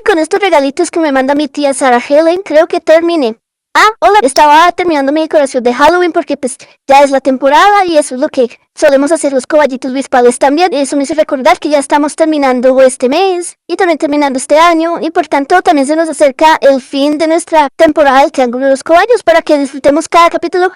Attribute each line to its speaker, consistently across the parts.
Speaker 1: con estos regalitos que me manda mi tía Sarah Helen, creo que terminé. Hola, estaba terminando mi decoración de Halloween porque pues ya es la temporada y eso es lo que solemos hacer los caballitos bispales también. Eso me hizo recordar que ya estamos terminando este mes y también terminando este año y por tanto también se nos acerca el fin de nuestra temporada del Triángulo de los Caballos para que disfrutemos cada capítulo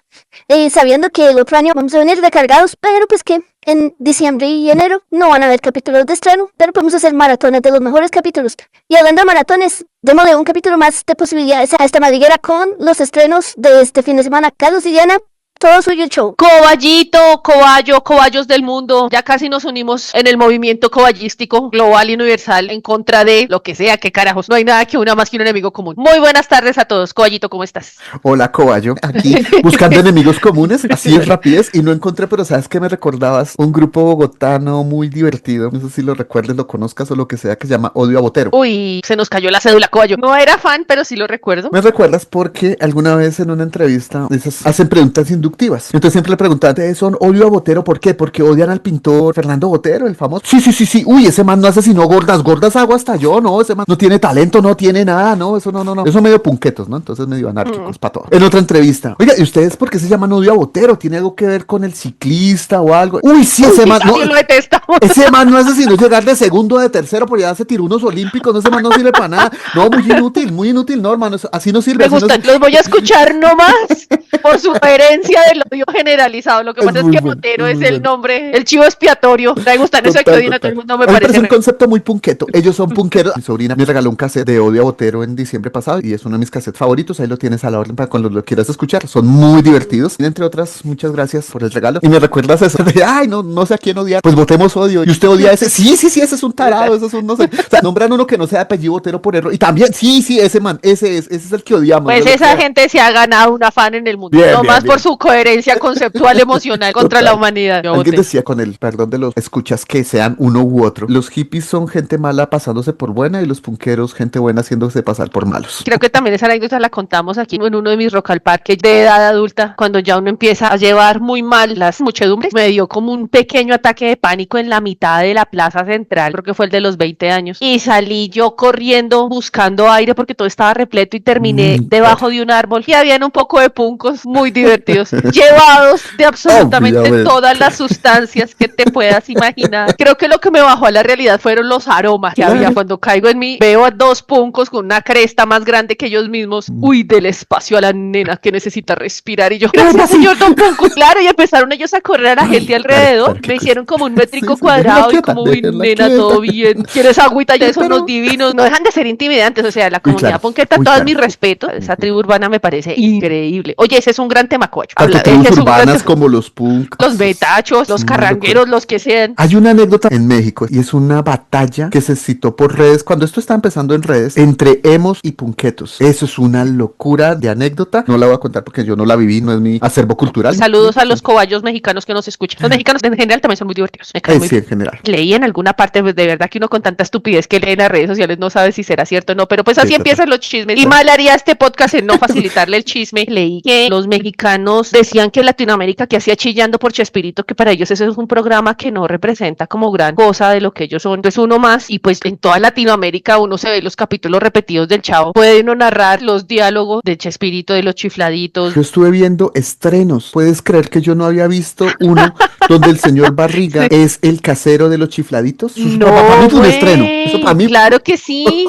Speaker 1: sabiendo que el otro año vamos a venir recargados, pero pues que en diciembre y enero no van a haber capítulos de estreno, pero podemos hacer maratones de los mejores capítulos. Y hablando de maratones, démosle un capítulo más de posibilidades a esta madriguera con los estrenos de este fin de semana. Carlos y Diana, todo suyo el show.
Speaker 2: Coballito, cobayos del mundo. Ya casi nos unimos en el movimiento coballístico global y universal en contra de lo que sea, que carajos. No hay nada que una más que un enemigo común. Muy buenas tardes a todos. Coballito, ¿cómo estás?
Speaker 3: Hola, Coballo. Aquí buscando enemigos comunes, así es rapidez, y no encontré, pero ¿sabes qué me recordabas? Un grupo bogotano muy divertido. No sé si lo recuerdes, lo conozcas o lo que sea, que se llama Odio a Botero.
Speaker 2: Uy, se nos cayó la cédula, Coballo. No era fan, pero sí lo recuerdo.
Speaker 3: ¿Me recuerdas? Porque alguna vez en una entrevista esas hacen preguntas inductivas. Entonces siempre le preguntaban, ¿son odio a Botero? ¿Por qué? Porque odian al pintor Fernando Botero, el famoso. Sí. Uy, ese man no asesinó gordas hago hasta yo, no, ese man no tiene talento, no tiene nada, no, eso no. Eso medio punquetos, ¿no? Entonces medio anárquicos para todo. En otra entrevista, oiga, ¿y ustedes por qué se llaman odio a Botero? ¿Tiene algo que ver con el ciclista o algo? Uy, sí, ese man no.
Speaker 2: Lo detestamos.
Speaker 3: Ese man no asesinó llegar de segundo o de tercero, porque ya se tiró unos olímpicos, no, ese man no sirve para nada. No, muy inútil, no, hermano, así no sirve.
Speaker 2: Me gusta, los voy a escuchar nomás por su herencia del odio generalizado. Lo que pasa es que Botero es el nombre, el chivo expiatorio. Me gustan eso que odian a todo el mundo, me parece.
Speaker 3: Es un concepto muy punqueto. Ellos son punqueros. Mi sobrina me regaló un cassette de Odio a Botero en diciembre pasado y es uno de mis cassettes favoritos. Ahí lo tienes a la orden para cuando lo quieras escuchar. Son muy divertidos. Y entre otras, muchas gracias por el regalo. Y me recuerdas eso de, no sé a quién odiar. Pues votemos odio. Y usted odia a ese. Sí, ese es un tarado. Ese es un no sé. O sea, nombran uno que no sea de apellido Botero por error. Y también, sí, ese man. Ese es el que odiamos.
Speaker 2: Pues esa gente se ha ganado un afán en el mundo. No más por su coherencia conceptual emocional contra la humanidad.
Speaker 3: Alguien decía, con el perdón de los escuchas, que sean uno u otro. Los hippies son gente mala pasándose por buena y los punqueros gente buena haciéndose pasar por malos.
Speaker 2: Creo que también esa anécdota la contamos aquí en uno de mis Rock al Parque de edad adulta, cuando ya uno empieza a llevar muy mal las muchedumbres. Me dio como un pequeño ataque de pánico en la mitad de la plaza central, creo que fue el de los 20 años, y salí yo corriendo buscando aire porque todo estaba repleto y terminé debajo de un árbol y habían un poco de puncos muy divertidos, llevados de absolutamente todas las sustancias que te puedas imaginar. Creo que lo que me bajó a la realidad fueron los aromas que había. Cuando caigo en mí, veo a dos puncos con una cresta más grande que ellos mismos. Uy, del espacio a la nena que necesita respirar. Y yo, gracias, señor Don Punco. Claro, y empezaron ellos a correr a la gente alrededor. Me hicieron como un métrico cuadrado y como, uy, nena, todo bien. ¿Quieres agüita? Ya son los divinos. No dejan de ser intimidantes. O sea, la comunidad punqueta, todos mis respetos. Esa tribu urbana me parece increíble. Oye, ese es un gran tema, Coacho.
Speaker 3: Tribus urbanas como los punk,
Speaker 2: los betachos, los carrangueros, los que sean.
Speaker 3: Hay una anécdota en México y es una batalla que se citó por redes, cuando esto está empezando en redes, entre emos y punquetos. Eso es una locura de anécdota. No la voy a contar porque yo no la viví, no es mi acervo cultural.
Speaker 2: Saludos a los cobayos mexicanos que nos escuchan. Los mexicanos en general también son muy divertidos. Me caen muy bien.
Speaker 3: En general.
Speaker 2: Leí en alguna parte, pues, de verdad que uno con tanta estupidez que lee en las redes sociales no sabe si será cierto o no, pero pues así empiezan los chismes. Y mal haría este podcast en no facilitarle el chisme. Leí que los mexicanos decían que Latinoamérica que hacía Chillando por Chespirito, que para ellos ese es un programa que no representa como gran cosa de lo que ellos son. Pues uno más, y pues en toda Latinoamérica uno se ve los capítulos repetidos del Chavo, puede uno narrar los diálogos de Chespirito, de los chifladitos.
Speaker 3: Yo estuve viendo estrenos. ¿Puedes creer que yo no había visto uno donde el señor Barriga es el casero de los chifladitos?
Speaker 2: No,
Speaker 3: para mí fue un estreno. Eso para mí...
Speaker 2: Claro que sí.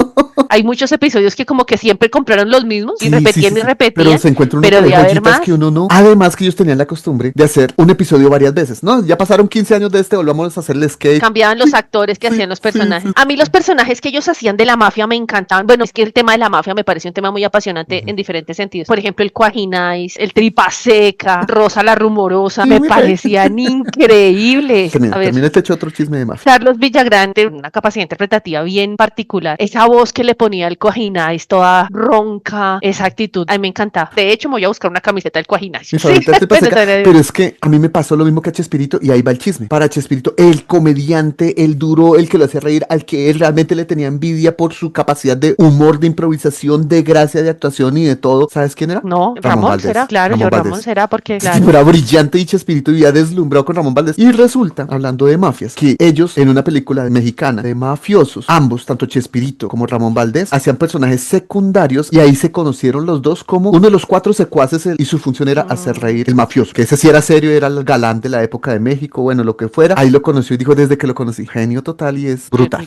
Speaker 2: Hay muchos episodios que como que siempre compraron los mismos y repetían y repetían.
Speaker 3: Pero se encuentra una de joyitas que uno no. Además que ellos tenían la costumbre de hacer un episodio varias veces, ¿no? Ya pasaron 15 años de este, volvamos a hacerle skate.
Speaker 2: Cambiaban los actores que hacían los personajes. A mí los personajes que ellos hacían de la mafia me encantaban. Bueno, es que el tema de la mafia me parece un tema muy apasionante en diferentes sentidos. Por ejemplo, el Cuajinais, el Tripa Seca, Rosa la Rumorosa, me parecían increíbles.
Speaker 3: También te echo otro chisme de mafia.
Speaker 2: Carlos Villagrán, una capacidad interpretativa bien particular. Esa voz que le ponía al Cuajinais, toda ronca, esa actitud, a mí me encantaba. De hecho, me voy a buscar una camiseta del Cuajinais.
Speaker 3: vamos a ver la tripa
Speaker 2: pero
Speaker 3: seca.
Speaker 2: tarea de-
Speaker 3: Pero es que a mí me pasó lo mismo que a Chespirito y ahí va el chisme. Para Chespirito, el comediante, el duro, el que lo hacía reír, al que él realmente le tenía envidia por su capacidad de humor, de improvisación, de gracia, de actuación y de todo. ¿Sabes quién era?
Speaker 2: No, Ramón
Speaker 3: Valdés.
Speaker 2: será, claro,
Speaker 3: Ramón
Speaker 2: yo
Speaker 3: Valdés.
Speaker 2: Ramón será porque,
Speaker 3: Ese
Speaker 2: claro.
Speaker 3: tipo era brillante y Chespirito vivía deslumbrado con Ramón Valdés. Y resulta, hablando de mafias, que ellos en una película mexicana de mafiosos, ambos, tanto Chespirito como Ramón Valdés, hacían personajes secundarios y ahí se conocieron los dos como uno de los 4 secuaces y su función era hacer reír el mafioso, que ese sí era serio, era el galán de la época de México, bueno, lo que fuera. Ahí lo conoció y dijo desde que lo conocí, genio total y es brutal.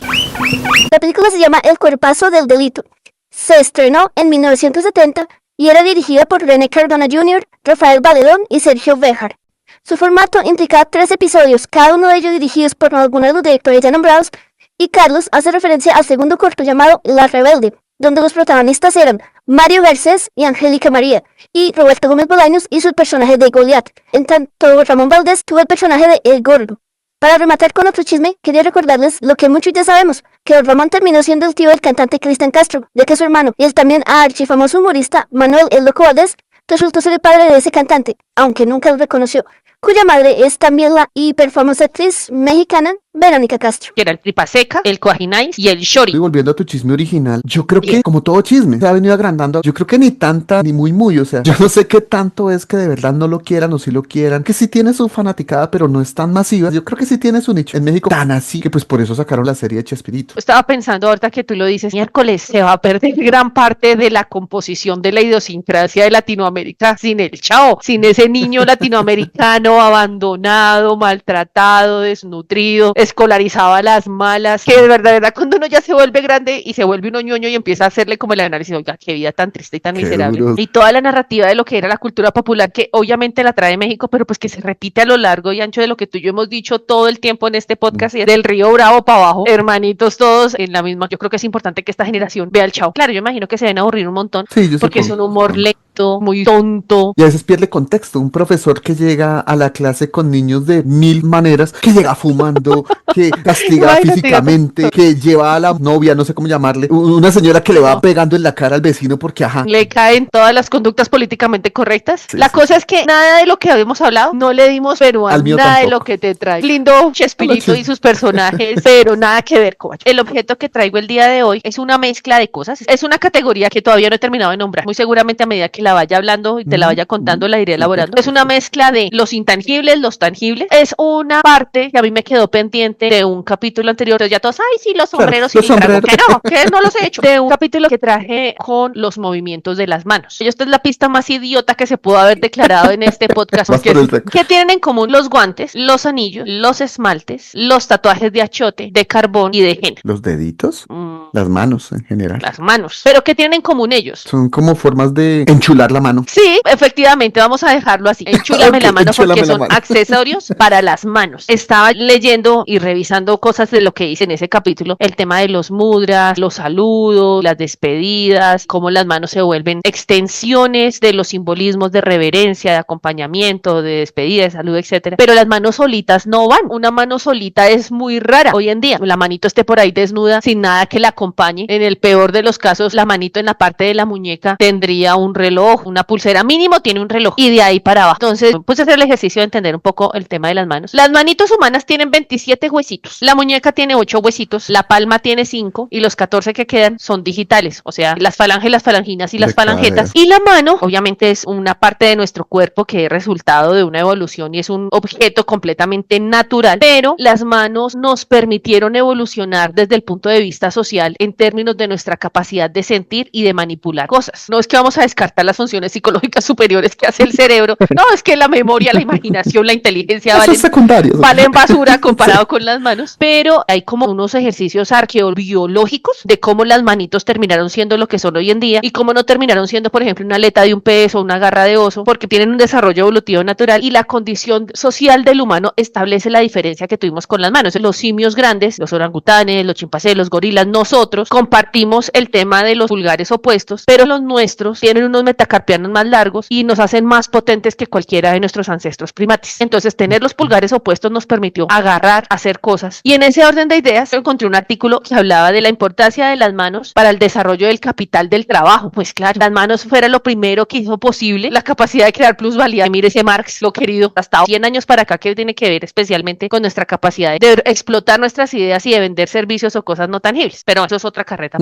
Speaker 1: La película se llama El cuerpazo del delito. Se estrenó en 1970 y era dirigida por René Cardona Jr., Rafael Valedón y Sergio Béjar. Su formato implicaba 3 episodios, cada uno de ellos dirigidos por alguno de los directores ya nombrados, y Carlos hace referencia al segundo corto llamado La Rebelde, donde los protagonistas eran Mario Garcés y Angélica María, y Roberto Gómez Bolaños hizo el personaje de Goliat, en tanto Ramón Valdés tuvo el personaje de El Gordo. Para rematar con otro chisme, quería recordarles lo que muchos ya sabemos, que Don Ramón terminó siendo el tío del cantante Cristian Castro, ya que su hermano y el también archifamoso humorista Manuel El Loco Valdés resultó ser el padre de ese cantante, aunque nunca lo reconoció, cuya madre es también la hiperfamosa actriz mexicana Verónica Castro.
Speaker 2: Que era el tripa seca, el cuajinais y el
Speaker 3: Y
Speaker 2: shori.
Speaker 3: volviendo a tu chisme original, yo creo que,
Speaker 2: Bien.
Speaker 3: como todo chisme, se ha venido agrandando. Yo creo que ni tanta, ni muy, o sea, yo no sé qué tanto es que de verdad no lo quieran o si lo quieran, que sí tiene su fanaticada, pero no es tan masiva. Yo creo que sí tiene su nicho. En México, tan así, que pues por eso sacaron la serie de Chespirito.
Speaker 2: Estaba pensando ahorita que tú lo dices, miércoles se va a perder gran parte de la composición de la idiosincrasia de Latinoamérica sin el Chao, sin ese niño latinoamericano abandonado, maltratado, desnutrido, escolarizado a las malas, que de verdad cuando uno ya se vuelve grande y se vuelve uno ñoño y empieza a hacerle como el análisis, oiga, qué vida tan triste y tan
Speaker 3: Qué
Speaker 2: miserable.
Speaker 3: duro.
Speaker 2: Y toda la narrativa de lo que era la cultura popular, que obviamente la trae México, pero pues que se repite a lo largo y ancho de lo que tú y yo hemos dicho todo el tiempo en este podcast, y es del Río Bravo para abajo, hermanitos todos en la misma. Yo creo que es importante que esta generación vea el Chao. Claro, yo imagino que se deben aburrir un montón,
Speaker 3: Sí, yo
Speaker 2: porque es
Speaker 3: supongo.
Speaker 2: un humor lento, muy tonto.
Speaker 3: Y a veces pierde contexto. Un profesor que llega a la clase con niños de 1000 maneras, que llega fumando, que castiga
Speaker 2: Imagínate,
Speaker 3: físicamente, que lleva a la novia, no sé cómo llamarle, una señora que le va
Speaker 2: No.
Speaker 3: pegando en la cara al vecino porque, ajá.
Speaker 2: Le caen todas las conductas políticamente correctas.
Speaker 3: Sí,
Speaker 2: La
Speaker 3: sí,
Speaker 2: cosa es que nada de lo que habíamos hablado no le dimos pero a
Speaker 3: Al mío
Speaker 2: nada de
Speaker 3: tampoco.
Speaker 2: lo que te trae. Lindo Chespirito y sus personajes, pero nada que ver, Coach. El objeto que traigo el día de hoy es una mezcla de cosas. Es una categoría que todavía no he terminado de nombrar. Muy seguramente a medida que la vaya hablando y te la vaya contando, la iré elaborando. Es una mezcla de los intangibles, los tangibles. Es una parte que a mí me quedó pendiente de un capítulo anterior. Entonces ya todos, ay, sí, los
Speaker 3: Claro,
Speaker 2: sombreros
Speaker 3: los
Speaker 2: y trago.
Speaker 3: sombreros.
Speaker 2: Que no los he hecho. De un capítulo que traje con los movimientos de las manos. Y esta es la pista más idiota que se pudo haber declarado en este podcast.
Speaker 3: Vas
Speaker 2: porque
Speaker 3: por el seco.
Speaker 2: ¿qué tienen en común los guantes, los anillos, los esmaltes, los tatuajes de achote, de carbón y de henna?
Speaker 3: Los deditos,
Speaker 2: Mm,
Speaker 3: las manos en general.
Speaker 2: las manos. ¿Pero qué tienen en común ellos?
Speaker 3: Son como formas de enchular la mano.
Speaker 2: Sí, efectivamente, vamos a dejarlo así. Enchúlame
Speaker 3: Ok,
Speaker 2: la mano
Speaker 3: enchúlame
Speaker 2: porque
Speaker 3: la
Speaker 2: son
Speaker 3: mano.
Speaker 2: accesorios para las manos. Estaba leyendo y revisando cosas de lo que hice en ese capítulo, el tema de los mudras, los saludos, las despedidas, cómo las manos se vuelven extensiones de los simbolismos de reverencia, de acompañamiento, de despedida, de salud, etcétera. Pero las manos solitas no van. Una mano solita es muy rara hoy en día. La manito esté por ahí desnuda sin nada que la acompañe. En el peor de los casos, la manito en la parte de la muñeca tendría un reloj, una pulsera, mínimo tiene un reloj, y de ahí para abajo. Entonces, puse a hacer el ejercicio de entender un poco el tema de las manos. Las manitos humanas tienen 27 huesitos, la muñeca tiene 8 huesitos, la palma tiene 5 y los 14 que quedan son digitales, o sea, las falanges, las falanginas y las
Speaker 3: De cada
Speaker 2: falangetas.
Speaker 3: dedo.
Speaker 2: Y la mano, obviamente, es una parte de nuestro cuerpo que es resultado de una evolución y es un objeto completamente natural, pero las manos nos permitieron evolucionar desde el punto de vista social en términos de nuestra capacidad de sentir y de manipular cosas. No es que vamos a descartar las funciones psicológicas superiores que hace el cerebro, no, es que la memoria, la imaginación, la inteligencia
Speaker 3: Esos
Speaker 2: valen
Speaker 3: secundarios.
Speaker 2: valen basura comparado con las manos, pero hay como unos ejercicios arqueobiológicos de cómo las manitos terminaron siendo lo que son hoy en día y cómo no terminaron siendo, por ejemplo, una aleta de un pez o una garra de oso, porque tienen un desarrollo evolutivo natural y la condición social del humano establece la diferencia que tuvimos con las manos. Los simios grandes, los orangutanes, los chimpancés, los gorilas, nosotros compartimos el tema de los pulgares opuestos, pero los nuestros tienen unos metacarpianos más largos y nos hacen más potentes que cualquiera de nuestros ancestros primates. Entonces, tener los pulgares opuestos nos permitió agarrar, hacer cosas. Y en ese orden de ideas, encontré un artículo que hablaba de la importancia de las manos para el desarrollo del capital del trabajo. Pues claro, las manos fuera lo primero que hizo posible la capacidad de crear plusvalía. Mire ese Marx, lo querido, hasta 100 años para acá, que tiene que ver especialmente con nuestra capacidad de explotar nuestras ideas y de vender servicios o cosas no tangibles. Pero eso es otra carreta.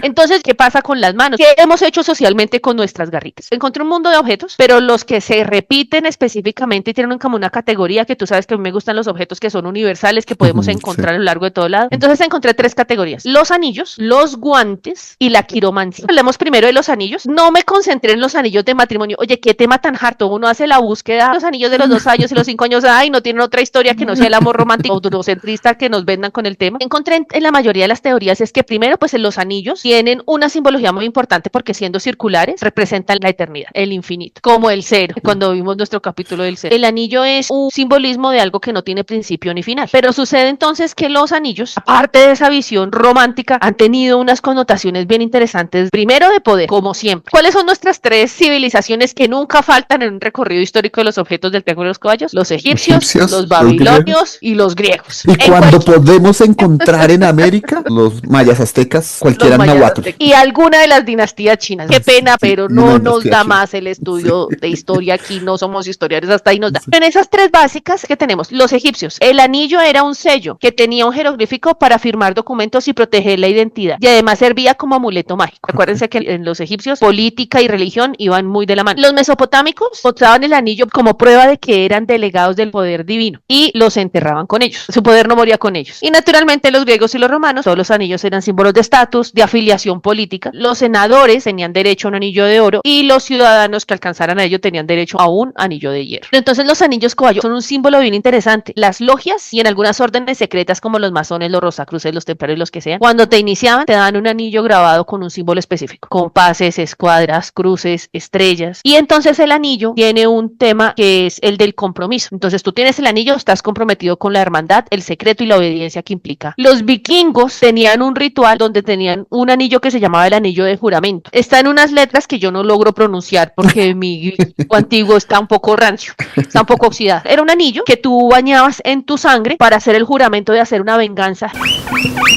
Speaker 2: Entonces, ¿qué pasa con las manos? ¿Qué hemos hecho socialmente con nuestras garritas? Encontré un mundo de objetos, pero los que se repiten específicamente y tienen como una categoría, que tú sabes que a mí me gustan los objetos que son universales, que podemos encontrar a lo largo de todo lado. Entonces encontré 3 categorías: los anillos, los guantes y la quiromancia. Hablemos primero de los anillos. No me concentré en los anillos de matrimonio. Oye, qué tema tan harto. Uno hace la búsqueda de los anillos de los 2 años y los 5 años. Ay, no tienen otra historia que no sea el amor romántico o durocentrista que nos vendan con el tema. Encontré en la mayoría de las teorías es que primero, pues los anillos tienen una simbología muy importante porque siendo circulares representan la eternidad, el infinito, como el cero, cuando vimos nuestro capítulo del cero. El anillo es un simbolismo de algo que no tiene principio ni final. Pero sucede entonces que los anillos, aparte de esa visión romántica, han tenido unas connotaciones bien interesantes. Primero, de poder, como siempre. ¿Cuáles son nuestras 3 civilizaciones que nunca faltan en un recorrido histórico de los objetos del Triángulo de los Caballos? Los egipcios, los babilonios y los griegos.
Speaker 3: Y cuando podemos encontrar en América, los mayas aztecas, cualquiera náhuatl.
Speaker 2: Y alguna de las dinastías chinas. Qué pena, pero no nos da más el estudio de historia aquí, no somos historiadores, hasta ahí nos da. En esas 3 básicas que tenemos, los egipcios, el anillo era un sello que tenía un jeroglífico para firmar documentos y proteger la identidad, y además servía como amuleto mágico. Acuérdense que en los egipcios política y religión iban muy de la mano. Los mesopotámicos usaban el anillo como prueba de que eran delegados del poder divino y los enterraban con ellos, su poder no moría con ellos. Y naturalmente los griegos y los romanos, todos los anillos eran símbolos de estatus, de afiliación política. Los senadores tenían derecho a un anillo de oro y los ciudadanos que alcanzaran a ello tenían derecho a un anillo de hierro. Entonces los anillos caballo son un símbolo bien interesante. Las logias y en algunas órdenes secretas como los masones, los rosacruces, los templarios, los que sean, cuando te iniciaban te daban un anillo grabado con un símbolo específico, compases, escuadras, cruces, estrellas. Y entonces el anillo tiene un tema que es el del compromiso. Entonces tú tienes el anillo, estás comprometido con la hermandad, el secreto y la obediencia que implica. Los vikingos tenían un ritual donde tenían un anillo que se llamaba el anillo de juramento. Está en unas letras que yo no logro pronunciar porque mi antiguo está un poco rancio, está un poco oxidado. Era un anillo que tú bañabas en tu sangre para hacer el juramento de hacer una venganza.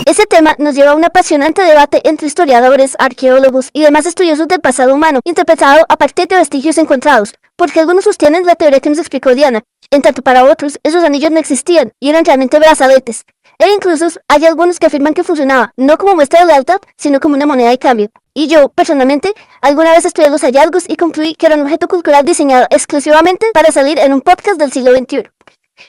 Speaker 1: Ese tema nos lleva a un apasionante debate entre historiadores, arqueólogos y demás estudiosos del pasado humano, interpretado a partir de vestigios encontrados, porque algunos sostienen la teoría que nos explicó Diana, en tanto para otros esos anillos no existían y eran realmente brazaletes. E incluso hay algunos que afirman que funcionaba, no como muestra de lealtad, sino como una moneda de cambio. Y yo, personalmente, alguna vez estudié los hallazgos y concluí que era un objeto cultural diseñado exclusivamente para salir en un podcast del siglo XXI.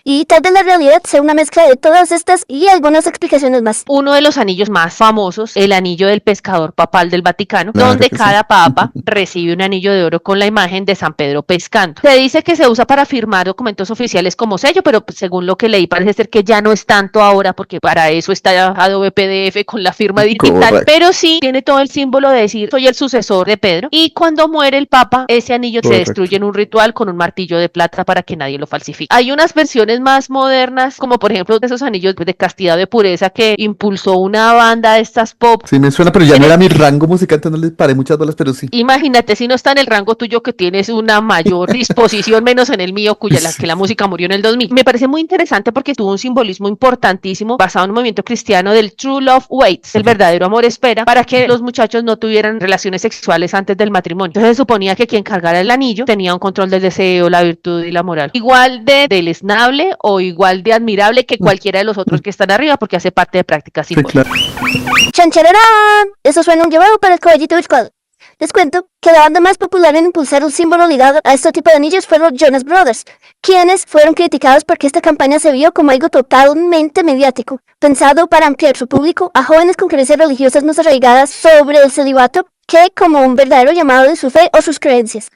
Speaker 1: Y tal vez la realidad sea una mezcla de todas estas y algunas explicaciones más.
Speaker 2: Uno de los anillos más famosos, el anillo del pescador papal del Vaticano,
Speaker 3: Claro
Speaker 2: donde
Speaker 3: que
Speaker 2: cada papa recibe un anillo de oro con la imagen de San Pedro pescando. Se dice que se usa para firmar documentos oficiales como sello, pero pues, según lo que leí parece ser que ya no es tanto ahora, porque para eso está Adobe PDF con la firma digital,
Speaker 3: Correcto.
Speaker 2: pero sí tiene todo el símbolo de decir soy el sucesor de Pedro, y cuando muere el papa, ese anillo se
Speaker 3: Correcto.
Speaker 2: destruye en un ritual con un martillo de plata para que nadie lo falsifique. Hay unas versiones más modernas, como por ejemplo de esos anillos de castidad, de pureza, que impulsó una banda de estas pop.
Speaker 3: Sí me suena, pero ya no era mi rango musical, entonces no les paré muchas bolas, pero sí.
Speaker 2: Imagínate si no está en el rango tuyo, que tienes una mayor disposición, menos en el mío, que la música murió en el 2000. Me parece muy interesante porque tuvo un simbolismo importantísimo basado en un movimiento cristiano del True Love Waits, el verdadero amor espera, para que los muchachos no tuvieran relaciones sexuales antes del matrimonio. Entonces se suponía que quien cargara el anillo tenía un control del deseo, la virtud y la moral. Igual de deleznable o igual de admirable que cualquiera de los otros que están arriba, porque hace parte de prácticas
Speaker 3: Sí,
Speaker 2: simbólicas.
Speaker 3: claro.
Speaker 1: ¡Chanchararán! Eso suena un llevado para el caballito virtual. Les cuento que la banda más popular en impulsar un símbolo ligado a este tipo de anillos fueron los Jonas Brothers, quienes fueron criticados porque esta campaña se vio como algo totalmente mediático, pensado para ampliar su público a jóvenes con creencias religiosas más arraigadas sobre el celibato que como un verdadero llamado de su fe o sus creencias.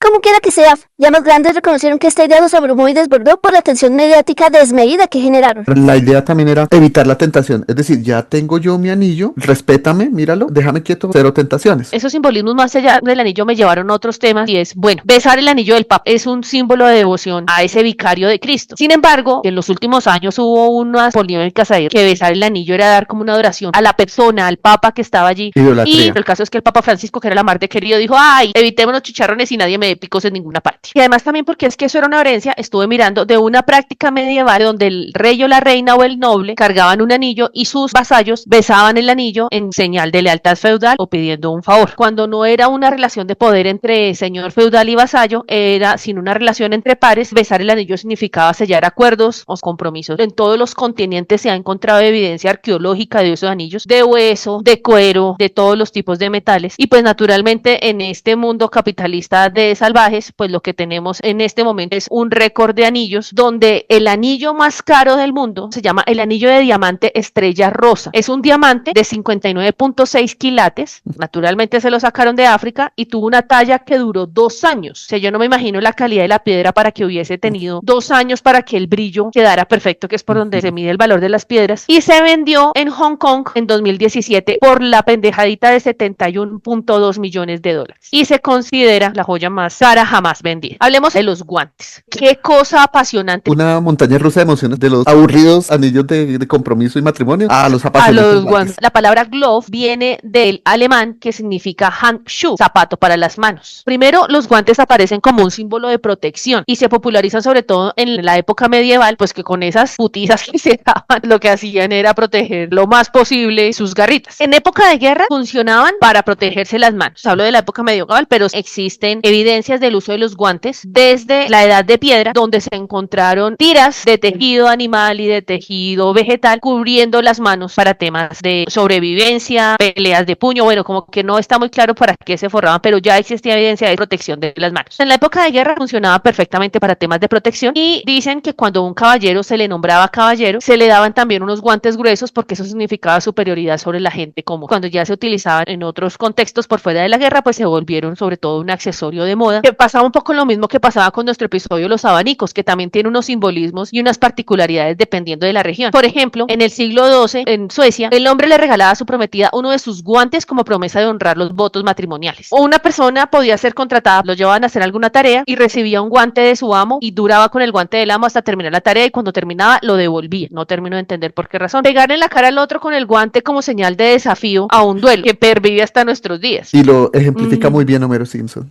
Speaker 1: Como quiera que sea, ya más grandes reconocieron que esta idea los abrumó y desbordó por la atención mediática desmedida que generaron.
Speaker 3: La idea también era evitar la tentación. Es decir, ya tengo yo mi anillo, respétame, míralo, déjame quieto, cero tentaciones.
Speaker 2: Esos simbolismos más allá del anillo me llevaron a otros temas y es, bueno, besar el anillo del Papa es un símbolo de devoción a ese vicario de Cristo. Sin embargo, en los últimos años hubo unas polémicas ahí que besar el anillo era dar como una adoración a la persona, al Papa que estaba allí.
Speaker 3: Idolatría.
Speaker 2: Y el caso es que el Papa Francisco, que era la mar de querido, dijo, ay, evitemos los chicharrones y nadie me dé picos en ninguna parte. Y además también porque es que eso era una herencia, estuve mirando de una práctica medieval donde el rey o la reina o el noble cargaban un anillo y sus vasallos besaban el anillo en señal de lealtad feudal o pidiendo un favor. Cuando no era una relación de poder entre señor feudal y vasallo, era sin una relación entre pares, besar el anillo significaba sellar acuerdos o compromisos. En todos los continentes se ha encontrado evidencia arqueológica de esos anillos, de hueso, de cuero, de todos los tipos de metales. Y pues naturalmente en este mundo capitalista de salvajes, pues lo que tenemos en este momento es un récord de anillos donde el anillo más caro del mundo se llama el anillo de diamante estrella rosa. Es un diamante de 59.6 quilates, naturalmente se lo sacaron de África y tuvo una talla que duró 2 años. O sea, yo no me imagino la calidad de la piedra para que hubiese tenido 2 años para que el brillo quedara perfecto, que es por donde se mide el valor de las piedras. Y se vendió en Hong Kong en 2017 por la pendejadita de 71.2 millones de dólares. Y se considera la joya más cara jamás vendida. Hablemos de los guantes. Qué cosa apasionante.
Speaker 3: Una montaña rusa de emociones de los aburridos anillos de compromiso y matrimonio a los
Speaker 2: A
Speaker 3: apasionantes
Speaker 2: los guantes. La palabra glove viene del alemán que significa handschuh, zapato para las manos. Primero, los guantes aparecen como un símbolo de protección y se popularizan sobre todo en la época medieval, pues que con esas putizas que se daban, lo que hacían era proteger lo más posible sus garritas. En época de guerra funcionaban para protegerse las manos. Hablo de la época medieval, pero existen evidencias del uso de los guantes desde la edad de piedra, donde se encontraron tiras de tejido animal y de tejido vegetal cubriendo las manos para temas de sobrevivencia, peleas de puño, bueno, como que no está muy claro para qué se forraban, pero ya existía evidencia de protección de las manos. En la época de guerra funcionaba perfectamente para temas de protección y dicen que cuando un caballero se le nombraba caballero, se le daban también unos guantes gruesos porque eso significaba superioridad sobre la gente común. Cuando ya se utilizaban en otros contextos por fuera de la guerra, pues se volvieron sobre todo un accesorio de moda, que pasaba un poco lo mismo que pasaba con nuestro episodio Los abanicos, que también tiene unos simbolismos y unas particularidades dependiendo de la región. Por ejemplo, en el siglo XII, en Suecia, el hombre le regalaba a su prometida uno de sus guantes como promesa de honrar los votos matrimoniales. O una persona podía ser contratada, lo llevaban a hacer alguna tarea y recibía un guante de su amo y duraba con el guante del amo hasta terminar la tarea y cuando terminaba lo devolvía. No termino de entender por qué razón. Pegarle en la cara al otro con el guante como señal de desafío a un duelo que pervive hasta nuestros días.
Speaker 3: Y lo ejemplifica muy bien Homero Simpson.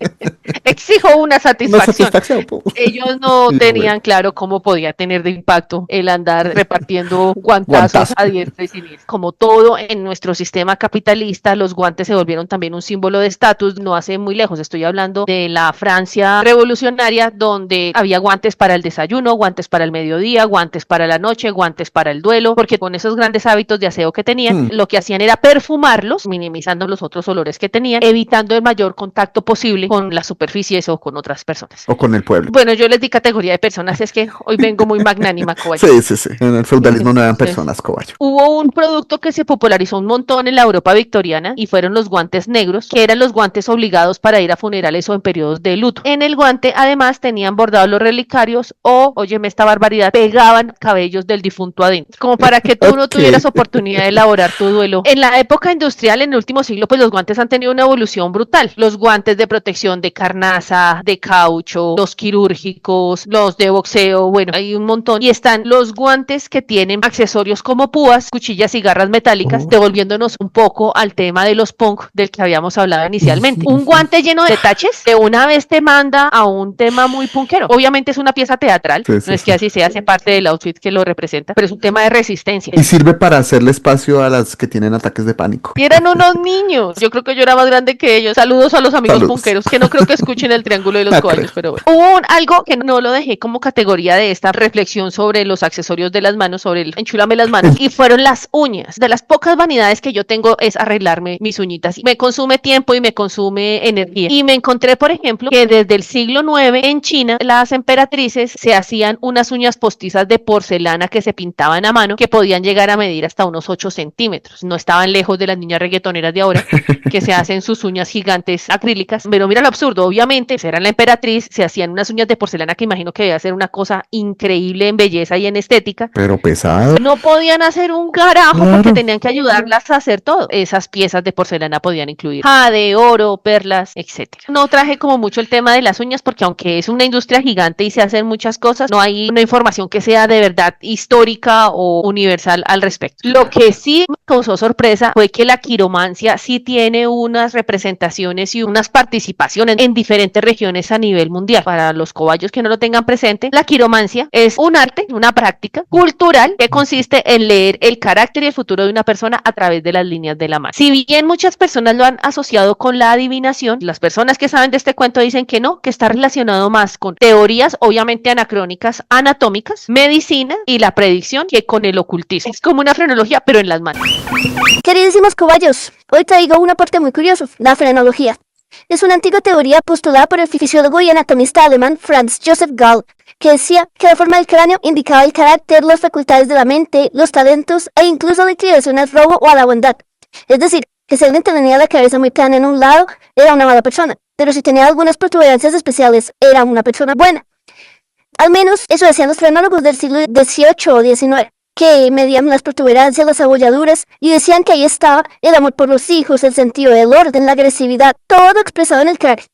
Speaker 2: Exijo una satisfacción.
Speaker 3: Una satisfacción.
Speaker 2: Ellos no
Speaker 3: Sí,
Speaker 2: tenían
Speaker 3: bueno.
Speaker 2: claro cómo podía tener de impacto el andar repartiendo guantazos
Speaker 3: Guantazo.
Speaker 2: a diestra y siniestra. Como todo en nuestro sistema capitalista, los guantes se volvieron también un símbolo de estatus. No hace muy lejos, estoy hablando de la Francia revolucionaria, donde había guantes para el desayuno, guantes para el mediodía, guantes para la noche, guantes para el duelo, porque con esos grandes hábitos de aseo que tenían, lo que hacían era perfumarlos, minimizando los otros olores que tenían, evitando el mayor contacto posible con las superficies o con otras personas.
Speaker 3: O con el pueblo.
Speaker 2: Bueno, yo les di categoría de personas, es que hoy vengo muy magnánima, Cobayo.
Speaker 3: Sí, sí, sí. En el feudalismo no eran
Speaker 2: Sí.
Speaker 3: personas, cobayo.
Speaker 2: Hubo un producto que se popularizó un montón en la Europa victoriana y fueron los guantes negros, que eran los guantes obligados para ir a funerales o en periodos de luto. En el guante, además, tenían bordados los relicarios o, óyeme esta barbaridad, pegaban cabellos del difunto adentro, como para que tú no
Speaker 3: Ok.
Speaker 2: tuvieras oportunidad de elaborar tu duelo. En la época industrial, en el último siglo, pues los guantes han tenido una evolución brutal. Los guantes de protección de carnaza, de caucho, los quirúrgicos, los de boxeo, bueno, hay un montón. Y están los guantes que tienen accesorios como púas, cuchillas y garras metálicas,
Speaker 3: Oh.
Speaker 2: devolviéndonos un poco al tema de los punk del que habíamos hablado inicialmente. Un guante lleno de taches de una vez te manda a un tema muy punkero. Obviamente es una pieza teatral,
Speaker 3: Sí, sí,
Speaker 2: no es
Speaker 3: sí.
Speaker 2: que así sea, hace parte del outfit que lo representa, pero es un tema de resistencia.
Speaker 3: Y sirve para hacerle espacio a las que tienen ataques de pánico.
Speaker 2: Y eran unos niños. Yo creo que yo era más grande que ellos. Saludos a los amigos
Speaker 3: Saludos.
Speaker 2: punqueros, que no creo que escuchen el triángulo de los
Speaker 3: No
Speaker 2: caballos,
Speaker 3: creo.
Speaker 2: pero bueno. Hubo algo que no lo dejé como categoría de esta reflexión sobre los accesorios de las manos, sobre el enchúlame las manos, y fueron las uñas. De las pocas vanidades que yo tengo es arreglarme mis uñitas. Me consume tiempo y me consume energía. Y me encontré, por ejemplo, que desde el siglo IX en China, las emperatrices se hacían unas uñas postizas de porcelana que se pintaban a mano, que podían llegar a medir hasta unos 8 centímetros. No estaban lejos de las niñas reggaetoneras de ahora, que se hacen sus uñas gigantes acrílicas. Pero mira lo absurdo, obviamente pues, era la emperatriz, se hacían unas uñas de porcelana que imagino que debía ser una cosa increíble en belleza y en estética.
Speaker 3: Pero pesado.
Speaker 2: No podían hacer un carajo
Speaker 3: Claro.
Speaker 2: porque tenían que ayudarlas a hacer todo. Esas piezas de porcelana podían incluir jade, oro, perlas, etcétera. No traje como mucho el tema de las uñas porque aunque es una industria gigante y se hacen muchas cosas, no hay una información que sea de verdad histórica o universal al respecto. Lo que sí me causó sorpresa fue que la quiromancia sí tiene unas representaciones y unas participaciones en diferentes regiones a nivel mundial. Para los cobayos que no lo tengan presente, la quiromancia es un arte, una práctica cultural que consiste en leer el carácter y el futuro de una persona a través de las líneas de la mano. Si bien muchas personas lo han asociado con la adivinación, las personas que saben de este cuento dicen que no, que está relacionado más con teorías obviamente anacrónicas, anatómicas, medicina y la predicción que con el ocultismo. Es como una frenología pero en las manos.
Speaker 1: Queridísimos cobayos, hoy traigo un aporte muy curioso, la frenología. Es una antigua teoría postulada por el fisiólogo y anatomista alemán Franz Joseph Gall, que decía que la forma del cráneo indicaba el carácter, las facultades de la mente, los talentos e incluso la inclinación al robo o a la bondad. Es decir, que si alguien tenía la cabeza muy plana en un lado, era una mala persona, pero si tenía algunas protuberancias especiales, era una persona buena. Al menos eso decían los frenólogos del siglo XVIII o XIX, que medían las protuberancias, las abolladuras, y decían que ahí estaba el amor por los hijos, el sentido del orden, la agresividad, todo expresado en el cráneo.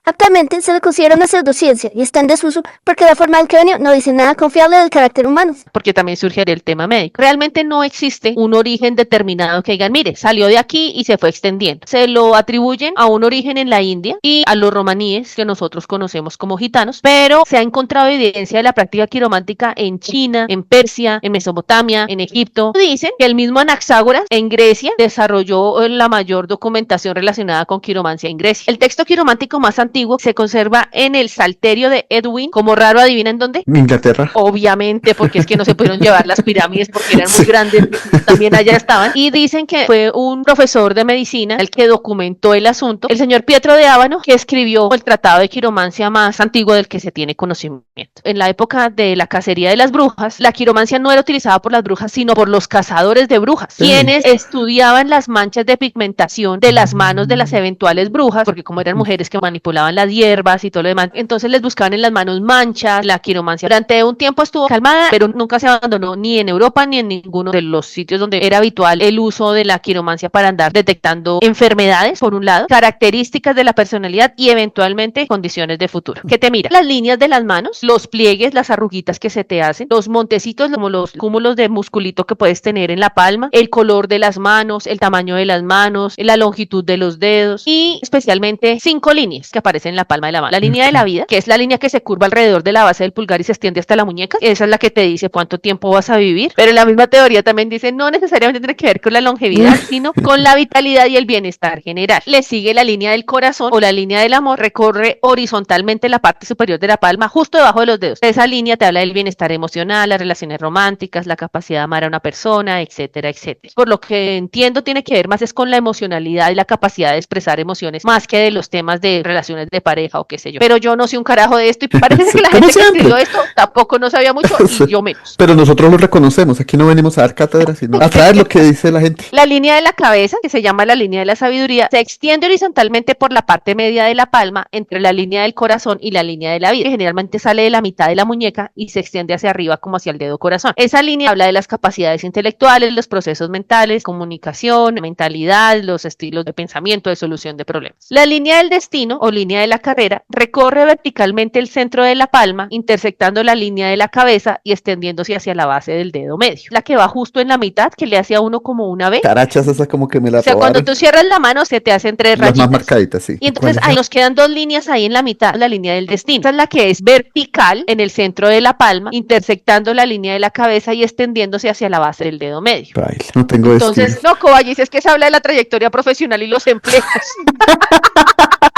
Speaker 1: Actualmente se le considera una pseudociencia y está en desuso porque la forma del cráneo no dice nada confiable del carácter humano.
Speaker 2: Porque también surgiría el tema médico. Realmente no existe un origen determinado que digan, mire, salió de aquí y se fue extendiendo. Se lo atribuyen a un origen en la India y a los romaníes que nosotros conocemos como gitanos, pero se ha encontrado evidencia de la práctica quiromántica en China, en Persia, en Mesopotamia, en Egipto. Dicen que el mismo Anaxágoras en Grecia desarrolló la mayor documentación relacionada con quiromancia en Grecia. El texto quiromántico más antiguo se conserva en el Salterio de Edwin, como raro, ¿adivinan dónde?
Speaker 3: Inglaterra.
Speaker 2: Obviamente, porque es que no se pudieron llevar las pirámides porque eran muy grandes, también allá estaban, y dicen que fue un profesor de medicina el que documentó el asunto, el señor Pietro de Ábano, que escribió el tratado de quiromancia más antiguo del que se tiene conocimiento. En la época de la cacería de las brujas, la quiromancia no era utilizada por las brujas, sino por los cazadores de brujas, quienes estudiaban las manchas de pigmentación de las manos de las eventuales brujas, porque como eran mujeres que manipulaban las hierbas y todo lo demás, entonces les buscaban en las manos manchas. La quiromancia durante un tiempo estuvo calmada, pero nunca se abandonó ni en Europa ni en ninguno de los sitios donde era habitual el uso de la quiromancia para andar detectando enfermedades, por un lado, características de la personalidad y eventualmente condiciones de futuro. ¿Qué te mira? Las líneas de las manos, los pliegues, las arruguitas que se te hacen, los montecitos como los cúmulos de musculito que puedes tener en la palma, el color de las manos, el tamaño de las manos, la longitud de los dedos y especialmente 5 líneas que aparecen en la palma de la mano. La línea de la vida, que es la línea que se curva alrededor de la base del pulgar y se extiende hasta la muñeca, esa es la que te dice cuánto tiempo vas a vivir, pero la misma teoría también dice no necesariamente tiene que ver con la longevidad, sino con la vitalidad y el bienestar general. Le sigue la línea del corazón o la línea del amor, recorre horizontalmente la parte superior de la palma, justo debajo de los dedos. Esa línea te habla del bienestar emocional, las relaciones románticas, la capacidad de amar a una persona, etcétera, etcétera. Por lo que entiendo tiene que ver más es con la emocionalidad y la capacidad de expresar emociones, más que de los temas de relaciones de pareja o qué sé yo. Pero yo no sé un carajo de esto y parece que la gente que escribió esto tampoco no sabía mucho y yo menos.
Speaker 3: Pero nosotros lo reconocemos, aquí no venimos a dar cátedra, sino a traer lo que dice la gente.
Speaker 2: La línea de la cabeza, que se llama la línea de la sabiduría, se extiende horizontalmente por la parte media de la palma, entre la línea del corazón y la línea de la vida, que generalmente sale de la mitad de la muñeca y se extiende hacia arriba como hacia el dedo corazón. Esa línea habla de las capacidades intelectuales, los procesos mentales, comunicación, mentalidad, los estilos de pensamiento, de solución de problemas. La línea del destino o línea de la carrera recorre verticalmente el centro de la palma, intersectando la línea de la cabeza y extendiéndose hacia la base del dedo medio. La que va justo en la mitad, que le hace a uno como una V.
Speaker 3: Carachas, esa como que me la
Speaker 2: O sea,
Speaker 3: robaron.
Speaker 2: cuando tú cierras la mano se te hacen 3
Speaker 3: Las
Speaker 2: rayitas.
Speaker 3: más marcaditas, sí.
Speaker 2: Y entonces
Speaker 3: ¿Cuál
Speaker 2: ahí
Speaker 3: es?
Speaker 2: nos quedan 2 líneas ahí en la mitad, la línea del destino. Esa es la que es vertical en el centro de la palma, intersectando la línea de la cabeza y extendiéndose hacia la base del dedo medio.
Speaker 3: Baila, no tengo
Speaker 2: Entonces,
Speaker 3: destino.
Speaker 2: no, Cobayis, es que se habla de la trayectoria profesional y los empleos.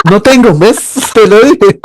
Speaker 3: No tengo, ¿ves? Te lo dije.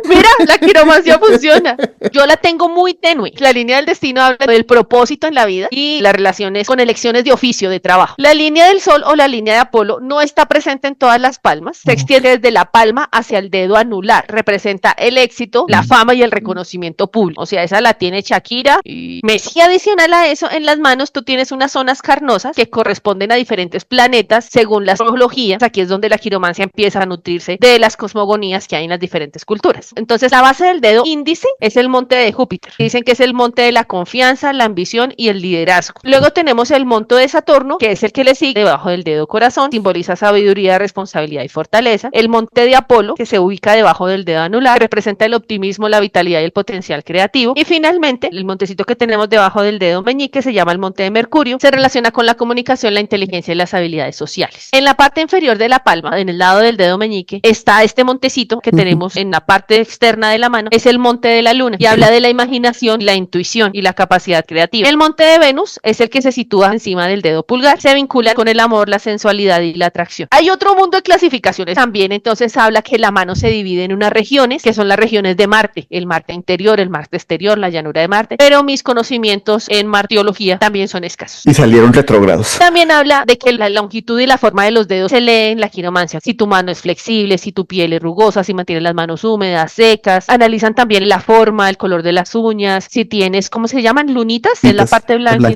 Speaker 2: Mira, la quiromancia funciona. Yo la tengo muy tenue. La línea del destino habla del propósito en la vida y las relaciones con elecciones de oficio, de trabajo. La línea del sol o la línea de Apolo no está presente en todas las palmas. Se extiende desde la palma hacia el dedo anular. Representa el éxito, la fama y el reconocimiento público. O sea, esa la tiene Shakira y Messi. Adicional a eso, en las manos tú tienes unas zonas carnosas que corresponden a diferentes planetas según la astrología. Aquí es donde la quiromancia empieza a nutrirse enriquece de las cosmogonías que hay en las diferentes culturas. Entonces, la base del dedo índice es el monte de Júpiter. Dicen que es el monte de la confianza, la ambición y el liderazgo. Luego tenemos el monte de Saturno, que es el que le sigue debajo del dedo corazón, simboliza sabiduría, responsabilidad y fortaleza. El monte de Apolo, que se ubica debajo del dedo anular, representa el optimismo, la vitalidad y el potencial creativo. Y finalmente, el montecito que tenemos debajo del dedo meñique se llama el monte de Mercurio, se relaciona con la comunicación, la inteligencia y las habilidades sociales. En la parte inferior de la palma, en el lado del dedo meñique, está este montecito que tenemos en la parte externa de la mano, es el monte de la luna y habla de la imaginación, la intuición y la capacidad creativa. El monte de Venus es el que se sitúa encima del dedo pulgar, se vincula con el amor, la sensualidad y la atracción. Hay otro mundo de clasificaciones también, entonces habla que la mano se divide en unas regiones, que son las regiones de Marte, el Marte interior, el Marte exterior, la llanura de Marte, pero mis conocimientos en martiología también son escasos.
Speaker 3: Y salieron retrógrados.
Speaker 2: También habla de que la longitud y la forma de los dedos se lee en la quiromancia. Si tu mano es flexible, si tu piel es rugosa, si mantienes las manos húmedas, secas. Analizan también la forma, el color de las uñas, si tienes, ¿cómo se llaman? Lunitas, en la parte blanca.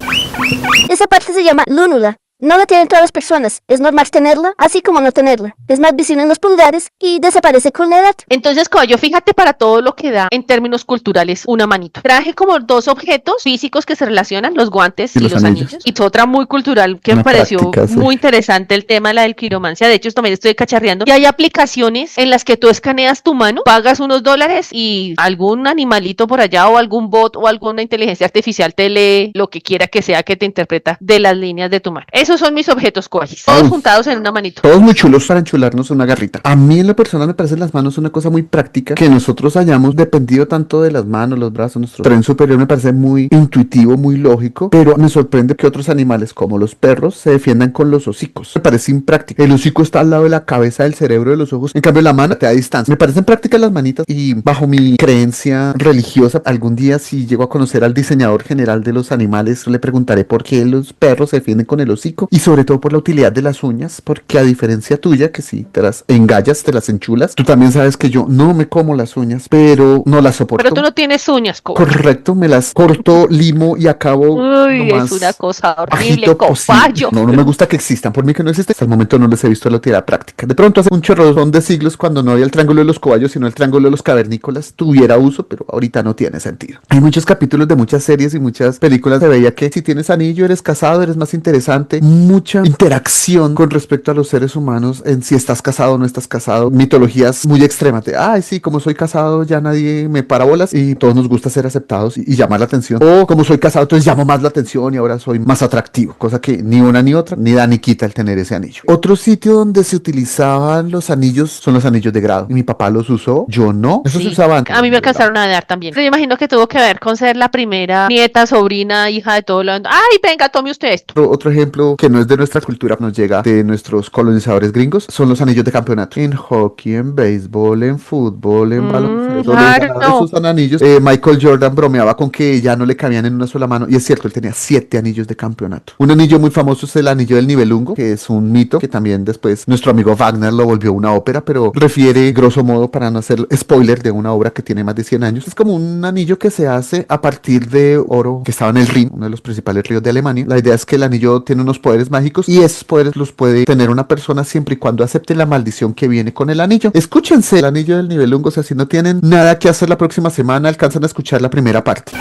Speaker 1: Esa parte se llama lúnula. No la tienen todas las personas, es normal tenerla, así como no tenerla. Es más visible en los pulgares y desaparece con la edad.
Speaker 2: Entonces, Caballo, fíjate para todo lo que da en términos culturales una manito. Traje como dos objetos físicos que se relacionan, los guantes y los anillos. Y otra muy cultural que me pareció muy interesante, el tema de la del quiromancia. De hecho, también estoy cacharreando. Y hay aplicaciones en las que tú escaneas tu mano, pagas unos $, y algún animalito por allá o algún bot o alguna inteligencia artificial te lee lo que quiera que sea que te interpreta de las líneas de tu mano. Esos son mis objetos, Coagis, todos juntados en una manito.
Speaker 3: Todos muy chulos para enchularnos una garrita. A mí en lo personal me parecen las manos una cosa muy práctica, que nosotros hayamos dependido tanto de las manos, los brazos, nuestro tren superior me parece muy intuitivo, muy lógico, pero me sorprende que otros animales como los perros se defiendan con los hocicos. Me parece impráctico. El hocico está al lado de la cabeza, del cerebro, de los ojos. En cambio la mano te da distancia. Me parecen prácticas las manitas y bajo mi creencia religiosa, algún día si llego a conocer al diseñador general de los animales, le preguntaré por qué los perros se defienden con el hocico. Y sobre todo por la utilidad de las uñas, porque a diferencia tuya, que si te las engallas, te las enchulas, tú también sabes que yo no me como las uñas, pero no las soporto.
Speaker 2: Pero tú no tienes uñas,
Speaker 3: correcto, me las corto, limo y acabo.
Speaker 2: Uy, es una cosa horrible, copayo.
Speaker 3: No me gusta que existan, por mí que no existen. Hasta el momento no les he visto la utilidad práctica. De pronto hace un chorrozón de siglos, cuando no había el triángulo de los cobayos, sino el triángulo de los cavernícolas, tuviera uso, pero ahorita no tiene sentido. Hay muchos capítulos de muchas series y muchas películas, se veía que si tienes anillo, eres casado, eres más interesante. Mucha interacción con respecto a los seres humanos en si estás casado o no estás casado. Mitologías muy extremas de, ay, sí, como soy casado ya nadie me para bolas y todos nos gusta ser aceptados y llamar la atención. O como soy casado, entonces llamo más la atención y ahora soy más atractivo. Cosa que ni una ni otra, ni da ni quita el tener ese anillo. Otro sitio donde se utilizaban los anillos son los anillos de grado. Y mi papá los usó, yo no. Esos se usaban.
Speaker 2: A mí me alcanzaron a dar también. Yo imagino que tuvo que ver con ser la primera nieta, sobrina, hija de todo lo. Ay, venga, tome usted esto.
Speaker 3: Otro ejemplo que no es de nuestra cultura, nos llega de nuestros colonizadores gringos, son los anillos de campeonato. En hockey, en béisbol, en fútbol, en baloncesto, esos son anillos. Michael Jordan bromeaba con que ya no le cabían en una sola mano, y es cierto, él tenía 7 anillos de campeonato. Un anillo muy famoso es el anillo del Nibelungo, que es un mito que también después nuestro amigo Wagner lo volvió una ópera, pero refiere, grosso modo, para no hacer spoiler, de una obra que tiene más de 100 años. Es como un anillo que se hace a partir de oro que estaba en el Rin, uno de los principales ríos de Alemania. La idea es que el anillo tiene unos poderes mágicos y esos poderes los puede tener una persona siempre y cuando acepte la maldición que viene con el anillo. Escúchense el anillo del Nibelungo, o sea, si no tienen nada que hacer la próxima semana, alcanzan a escuchar la primera parte.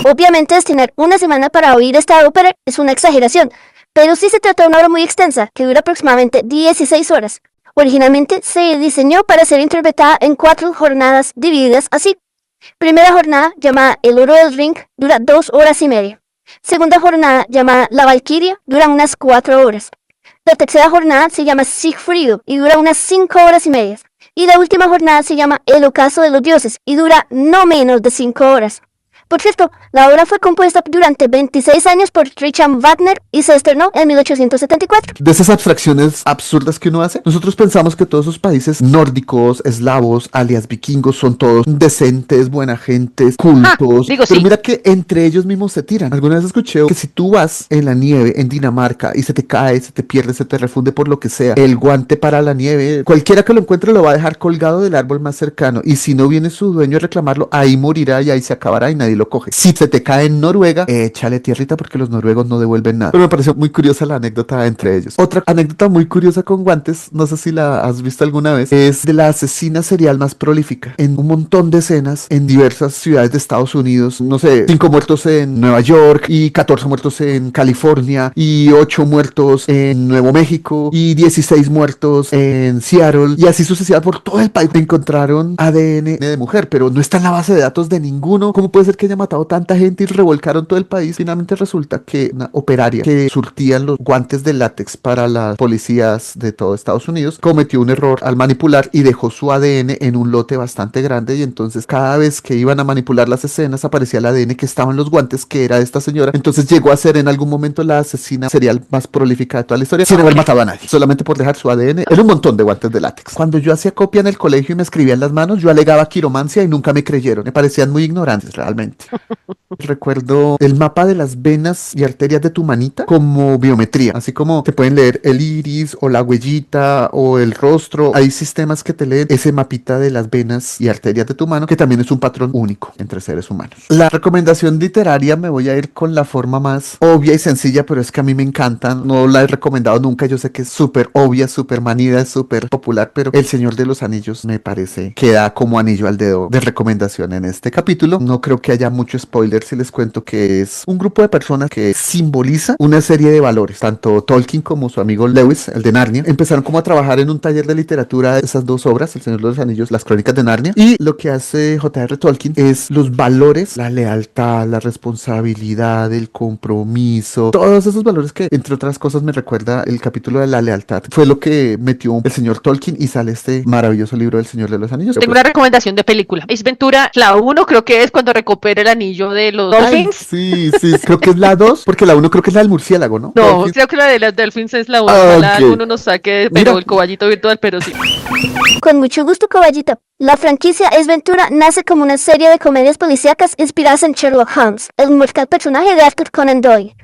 Speaker 1: Obviamente destinar una semana para oír esta ópera es una exageración, pero sí se trata de una obra muy extensa, que dura aproximadamente 16 horas. Originalmente se diseñó para ser interpretada en 4 jornadas divididas así. Primera jornada, llamada El Oro del Ring, dura 2 horas y media. Segunda jornada, llamada La Valquiria, dura unas 4 horas. La tercera jornada se llama Siegfried y dura unas 5 horas y media. Y la última jornada se llama El Ocaso de los Dioses y dura no menos de 5 horas. Por cierto, la obra fue compuesta durante 26 años por Richard Wagner y se estrenó en 1874.
Speaker 3: De esas abstracciones absurdas que uno hace, nosotros pensamos que todos esos países nórdicos, eslavos, alias vikingos, son todos decentes, buena gentes, cultos. Pero sí, mira que entre ellos mismos se tiran. Alguna vez escuché que si tú vas en la nieve en Dinamarca y se te cae, se te pierde, se te refunde por lo que sea, el guante para la nieve, cualquiera que lo encuentre lo va a dejar colgado del árbol más cercano. Y si no viene su dueño a reclamarlo, ahí morirá y ahí se acabará y nadie nadie lo coge. Si se te cae en Noruega, échale tierrita porque los noruegos no devuelven nada. Pero me pareció muy curiosa la anécdota entre ellos. Otra anécdota muy curiosa con guantes, no sé si la has visto alguna vez, es de la asesina serial más prolífica. En un montón de escenas en diversas ciudades de Estados Unidos, no sé, 5 muertos en Nueva York y 14 muertos en California y 8 muertos en Nuevo México y 16 muertos en Seattle y así sucesivamente por todo el país. Encontraron ADN de mujer, pero no está en la base de datos de ninguno. ¿Cómo puede ser que haya matado tanta gente y revolcaron todo el país? Finalmente resulta que una operaria que surtían los guantes de látex para las policías de todo Estados Unidos cometió un error al manipular y dejó su ADN en un lote bastante grande, y entonces cada vez que iban a manipular las escenas aparecía el ADN que estaba en los guantes, que era de esta señora. Entonces llegó a ser en algún momento la asesina serial más prolífica de toda la historia sin haber matado a nadie, solamente por dejar su ADN en un montón de guantes de látex. Cuando yo hacía copia en el colegio y me escribían las manos, yo alegaba quiromancia y nunca me creyeron. Me parecían muy ignorantes realmente. Recuerdo el mapa de las venas y arterias de tu manita como biometría, así como te pueden leer el iris o la huellita o el rostro. Hay sistemas que te leen ese mapita de las venas y arterias de tu mano, que también es un patrón único entre seres humanos. La recomendación literaria, me voy a ir con la forma más obvia y sencilla, pero es que a mí me encantan. No la he recomendado nunca, yo sé que es súper obvia, súper manida, es súper popular, pero El Señor de los Anillos me parece que da como anillo al dedo de recomendación en este capítulo. No creo que haya mucho spoiler si les cuento que es un grupo de personas que simboliza una serie de valores. Tanto Tolkien como su amigo Lewis, el de Narnia, empezaron como a trabajar en un taller de literatura de esas dos obras, El Señor de los Anillos, Las Crónicas de Narnia, y lo que hace J.R. Tolkien es los valores, la lealtad, la responsabilidad, el compromiso, todos esos valores que, entre otras cosas, me recuerda el capítulo de la lealtad. Fue lo que metió el señor Tolkien y sale este maravilloso libro del Señor de los Anillos.
Speaker 2: Tengo una recomendación de película. Ace Ventura, la 1 creo que es cuando recupera el anillo de los Dolphins.
Speaker 3: Sí, creo que es la 2, porque la 1 creo que es la del murciélago, ¿no?
Speaker 2: No,
Speaker 3: Dolphins.
Speaker 2: creo que la de los Dolphins es la 1.
Speaker 3: Ah,
Speaker 2: La
Speaker 3: ok.
Speaker 2: alguno nos saque, pero
Speaker 3: Mira.
Speaker 2: el coballito virtual, pero sí.
Speaker 1: Con mucho gusto, caballito. La franquicia Ace Ventura nace como una serie de comedias policíacas inspiradas en Sherlock Holmes, el mortal personaje de Arthur Conan Doyle.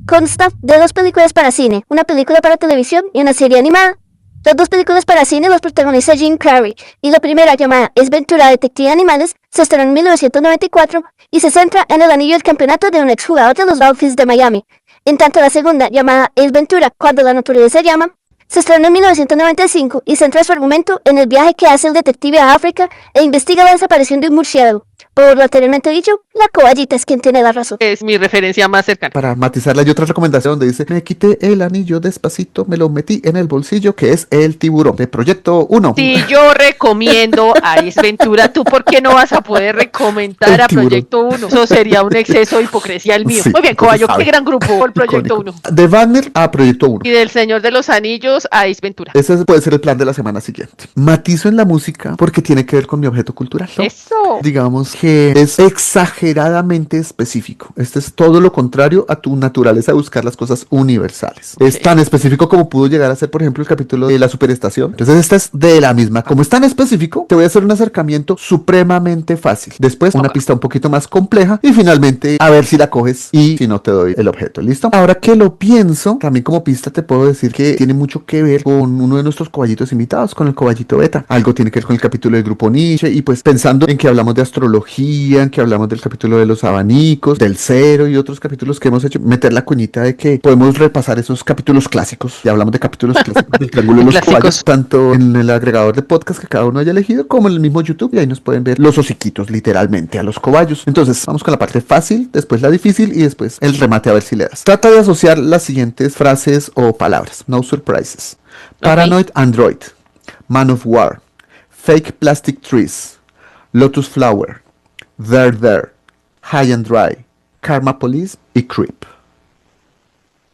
Speaker 1: Consta de 2 películas para cine, una película para televisión y una serie animada. Las 2 películas para cine las protagoniza Jim Carrey, y la primera, llamada Ace Ventura Detective de Animales, se estrenó en 1994 y se centra en el anillo del campeonato de un exjugador de los Dolphins de Miami. En tanto, la segunda, llamada Ace Ventura Cuando la naturaleza llama, se estrenó en 1995 y centra su argumento en el viaje que hace el detective a África e investiga la desaparición de un murciélago. Por lo anteriormente dicho, la coballita es quien tiene la razón.
Speaker 2: Es mi referencia más cercana.
Speaker 3: Para matizarla hay otra recomendación donde dice: me quité el anillo despacito, me lo metí en el bolsillo, que es el tiburón de Proyecto 1.
Speaker 2: Si yo recomiendo a Ace Ventura, ¿tú por qué no vas a poder recomendar
Speaker 3: El
Speaker 2: a
Speaker 3: tiburón.
Speaker 2: Proyecto 1? Eso sería un exceso de hipocresía el mío.
Speaker 3: Sí,
Speaker 2: Muy bien, Coballo,
Speaker 3: sabe.
Speaker 2: qué gran grupo el Proyecto
Speaker 3: Icónico.
Speaker 2: 1.
Speaker 3: De Wagner a Proyecto 1.
Speaker 2: Y del Señor de los Anillos a Ace Ventura.
Speaker 3: Ese puede ser el plan de la semana siguiente. Matizo en la música porque tiene que ver con mi objeto cultural, ¿no?
Speaker 2: Eso.
Speaker 3: Digamos que es exageradamente específico. Este es todo lo contrario a tu naturaleza de buscar las cosas universales. Es tan específico como pudo llegar a ser, por ejemplo, el capítulo de la superestación. Entonces esta es de la misma. Como es tan específico, te voy a hacer un acercamiento supremamente fácil. Después una pista un poquito más compleja y finalmente a ver si la coges y si no te doy el objeto. ¿Listo? Ahora que lo pienso, también como pista te puedo decir que tiene mucho que ver con uno de nuestros coballitos invitados, con el coballito beta. Algo tiene que ver con el capítulo del grupo Nietzsche, y pues pensando en que hablamos de astrología, en que hablamos del capítulo de los abanicos, del cero y otros capítulos que hemos hecho, meter la cuñita de que podemos repasar esos capítulos clásicos. Ya hablamos de capítulos clásicos del Triángulo de los
Speaker 2: Clásicos.
Speaker 3: Cobayos, tanto en el agregador de podcast que cada uno haya elegido, como en el mismo YouTube, y ahí nos pueden ver los hociquitos literalmente a los cobayos. Entonces vamos con la parte fácil, después la difícil y después el remate, a ver si le das. Trata de asociar las siguientes frases o palabras. No surprises. Paranoid Android, Man of War, Fake Plastic Trees, Lotus Flower, There, High and Dry, Karma Police y Creep.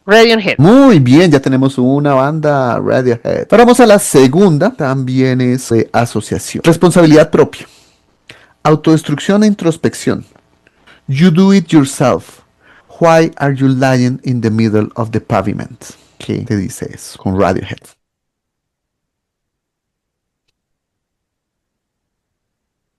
Speaker 2: Radiohead.
Speaker 3: Muy bien, ya tenemos una banda, Radiohead. Ahora vamos a la segunda, también es asociación. Responsabilidad propia, autodestrucción e introspección. You do it yourself. Why are you lying in the middle of the pavement? ¿Qué te dice eso con Radiohead?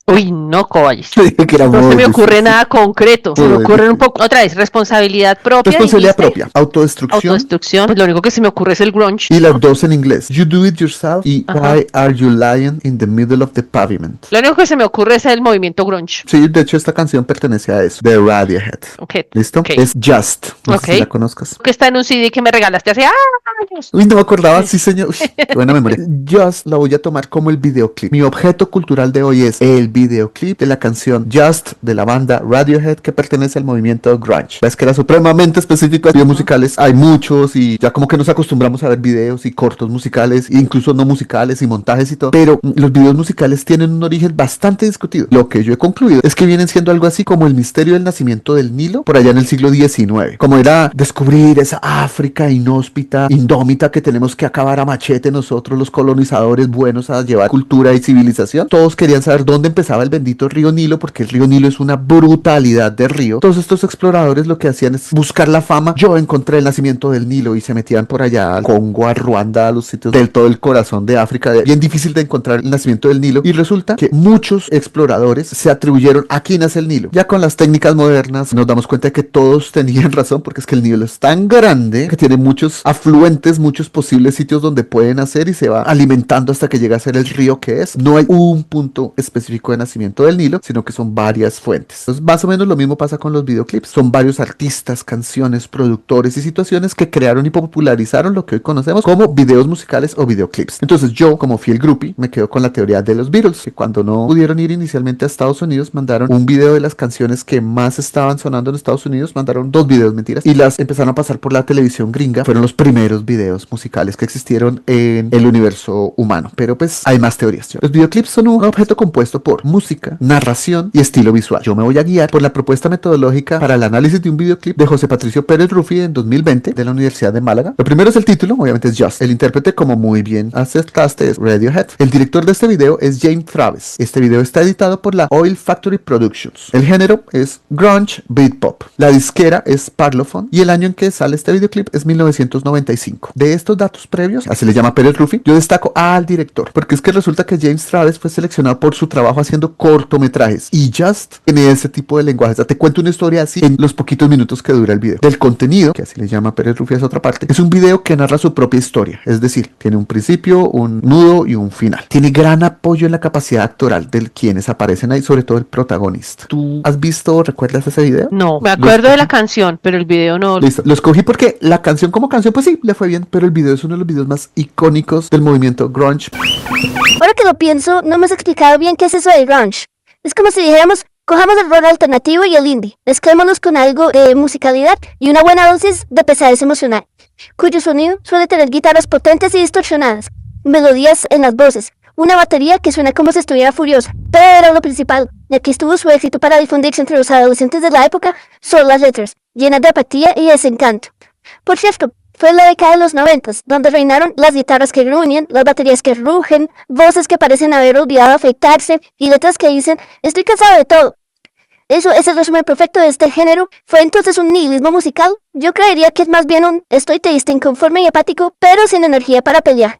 Speaker 2: Uy, no, Cobayes.
Speaker 3: Te dije que era
Speaker 2: No
Speaker 3: muy
Speaker 2: se me ocurre
Speaker 3: difícil.
Speaker 2: nada concreto. Se me
Speaker 3: Muy
Speaker 2: ocurre un
Speaker 3: difícil.
Speaker 2: poco, otra vez, responsabilidad propia.
Speaker 3: Responsabilidad
Speaker 2: dijiste,
Speaker 3: propia, autodestrucción.
Speaker 2: autodestrucción. Pues lo único que se me ocurre es el grunge.
Speaker 3: Y las dos en inglés. You do it yourself y
Speaker 2: Ajá.
Speaker 3: Why are you lying in the middle of the pavement?
Speaker 2: Lo único que se me ocurre es el movimiento grunge.
Speaker 3: Sí, de hecho esta canción pertenece a eso, de Radiohead.
Speaker 2: Ok.
Speaker 3: ¿Listo?
Speaker 2: Ok.
Speaker 3: Es Just. No sé si
Speaker 2: Ok.
Speaker 3: la conozcas.
Speaker 2: Que está en un CD que me regalaste hace años.
Speaker 3: Uy, no me acordaba, sí señor. Uy, qué buena memoria. Just la voy a tomar como el videoclip. Mi objeto cultural de hoy es el videoclip de la canción Just de la banda Radiohead que pertenece al movimiento grunge. Ves que era supremamente específico de videos musicales. Hay muchos y ya como que nos acostumbramos a ver videos y cortos musicales, incluso no musicales y montajes y todo. Pero los videos musicales tienen un origen bastante discutido. Lo que yo he concluido es que vienen siendo algo así como el misterio del nacimiento del Nilo por allá en el siglo XIX. Como era descubrir esa África inhóspita, indómita que tenemos que acabar a machete nosotros los colonizadores buenos a llevar cultura y civilización. Todos querían saber dónde empezaba el bendito río Nilo porque el río Nilo es una brutalidad de río. Todos estos exploradores lo que hacían es buscar la fama. Yo encontré el nacimiento del Nilo y se metían por allá al Congo, a Ruanda, a los sitios del todo el corazón de África. Bien difícil de encontrar el nacimiento del Nilo y resulta que muchos exploradores se atribuyeron aquí nace el Nilo. Ya con las técnicas modernas nos damos cuenta de que todos tenían razón porque es que el Nilo es tan grande que tiene muchos afluentes, muchos posibles sitios donde pueden nacer y se va alimentando hasta que llega a ser el río que es. No hay un punto específico de nacimiento del Nilo, sino que son varias fuentes. Entonces más o menos lo mismo pasa con los videoclips. Son varios artistas, canciones, productores y situaciones que crearon y popularizaron lo que hoy conocemos como videos musicales o videoclips. Entonces yo, como fiel groupie, me quedo con la teoría de los Beatles, que cuando no pudieron ir inicialmente a Estados Unidos, mandaron un video de las canciones que más estaban sonando en Estados Unidos, mandaron 2 videos, mentiras, y las empezaron a pasar por la televisión gringa. Fueron los primeros videos musicales que existieron en el universo humano. Pero pues hay más teorías. Los videoclips son un objeto compuesto por música, narración y estilo visual. Yo me voy a guiar por la propuesta metodológica para el análisis de un videoclip de José Patricio Pérez Rufi en 2020 de la Universidad de Málaga. Lo primero es el título, obviamente es Just. El intérprete, como muy bien acertaste, es Radiohead. El director de este video es James Travis. Este video está editado por la Oil Factory Productions. El género es grunge beat pop. La disquera es Parlophone y el año en que sale este videoclip es 1995. De estos datos previos, así le llama Pérez Rufi, yo destaco al director, porque es que resulta que James Travis fue seleccionado por su trabajo haciendo cortometrajes y Just tiene ese tipo de lenguaje. O sea, te cuento una historia así en los poquitos minutos que dura el video. Del contenido, que así le llama Pérez Rufi a esa otra parte, es un video que narra su propia historia, es decir, tiene un principio, un nudo y un final. Tiene gran apoyo en la capacidad actoral de quienes aparecen ahí, sobre todo el protagonista. ¿Tú has visto o recuerdas ese video?
Speaker 2: No, me acuerdo de la canción, pero el video no.
Speaker 3: Listo, lo escogí porque la canción como canción, pues sí, le fue bien, pero el video es uno de los videos más icónicos del movimiento grunge.
Speaker 1: Ahora que lo pienso, no me has explicado bien qué es eso de grunge. Es como si dijéramos, cojamos el rock alternativo y el indie, mezclémonos con algo de musicalidad y una buena dosis de pesadez emocional, cuyo sonido suele tener guitarras potentes y distorsionadas, melodías en las voces, una batería que suena como si estuviera furiosa. Pero lo principal, y aquí estuvo su éxito para difundirse entre los adolescentes de la época, son las letras, llenas de apatía y desencanto. Por cierto, fue en la década de los 90, donde reinaron las guitarras que gruñen, las baterías que rugen, voces que parecen haber olvidado afeitarse y letras que dicen, estoy cansado de todo. Eso es el resumen perfecto de este género. ¿Fue entonces un nihilismo musical? Yo creería que es más bien un estoy triste, inconforme y apático, pero sin energía para pelear.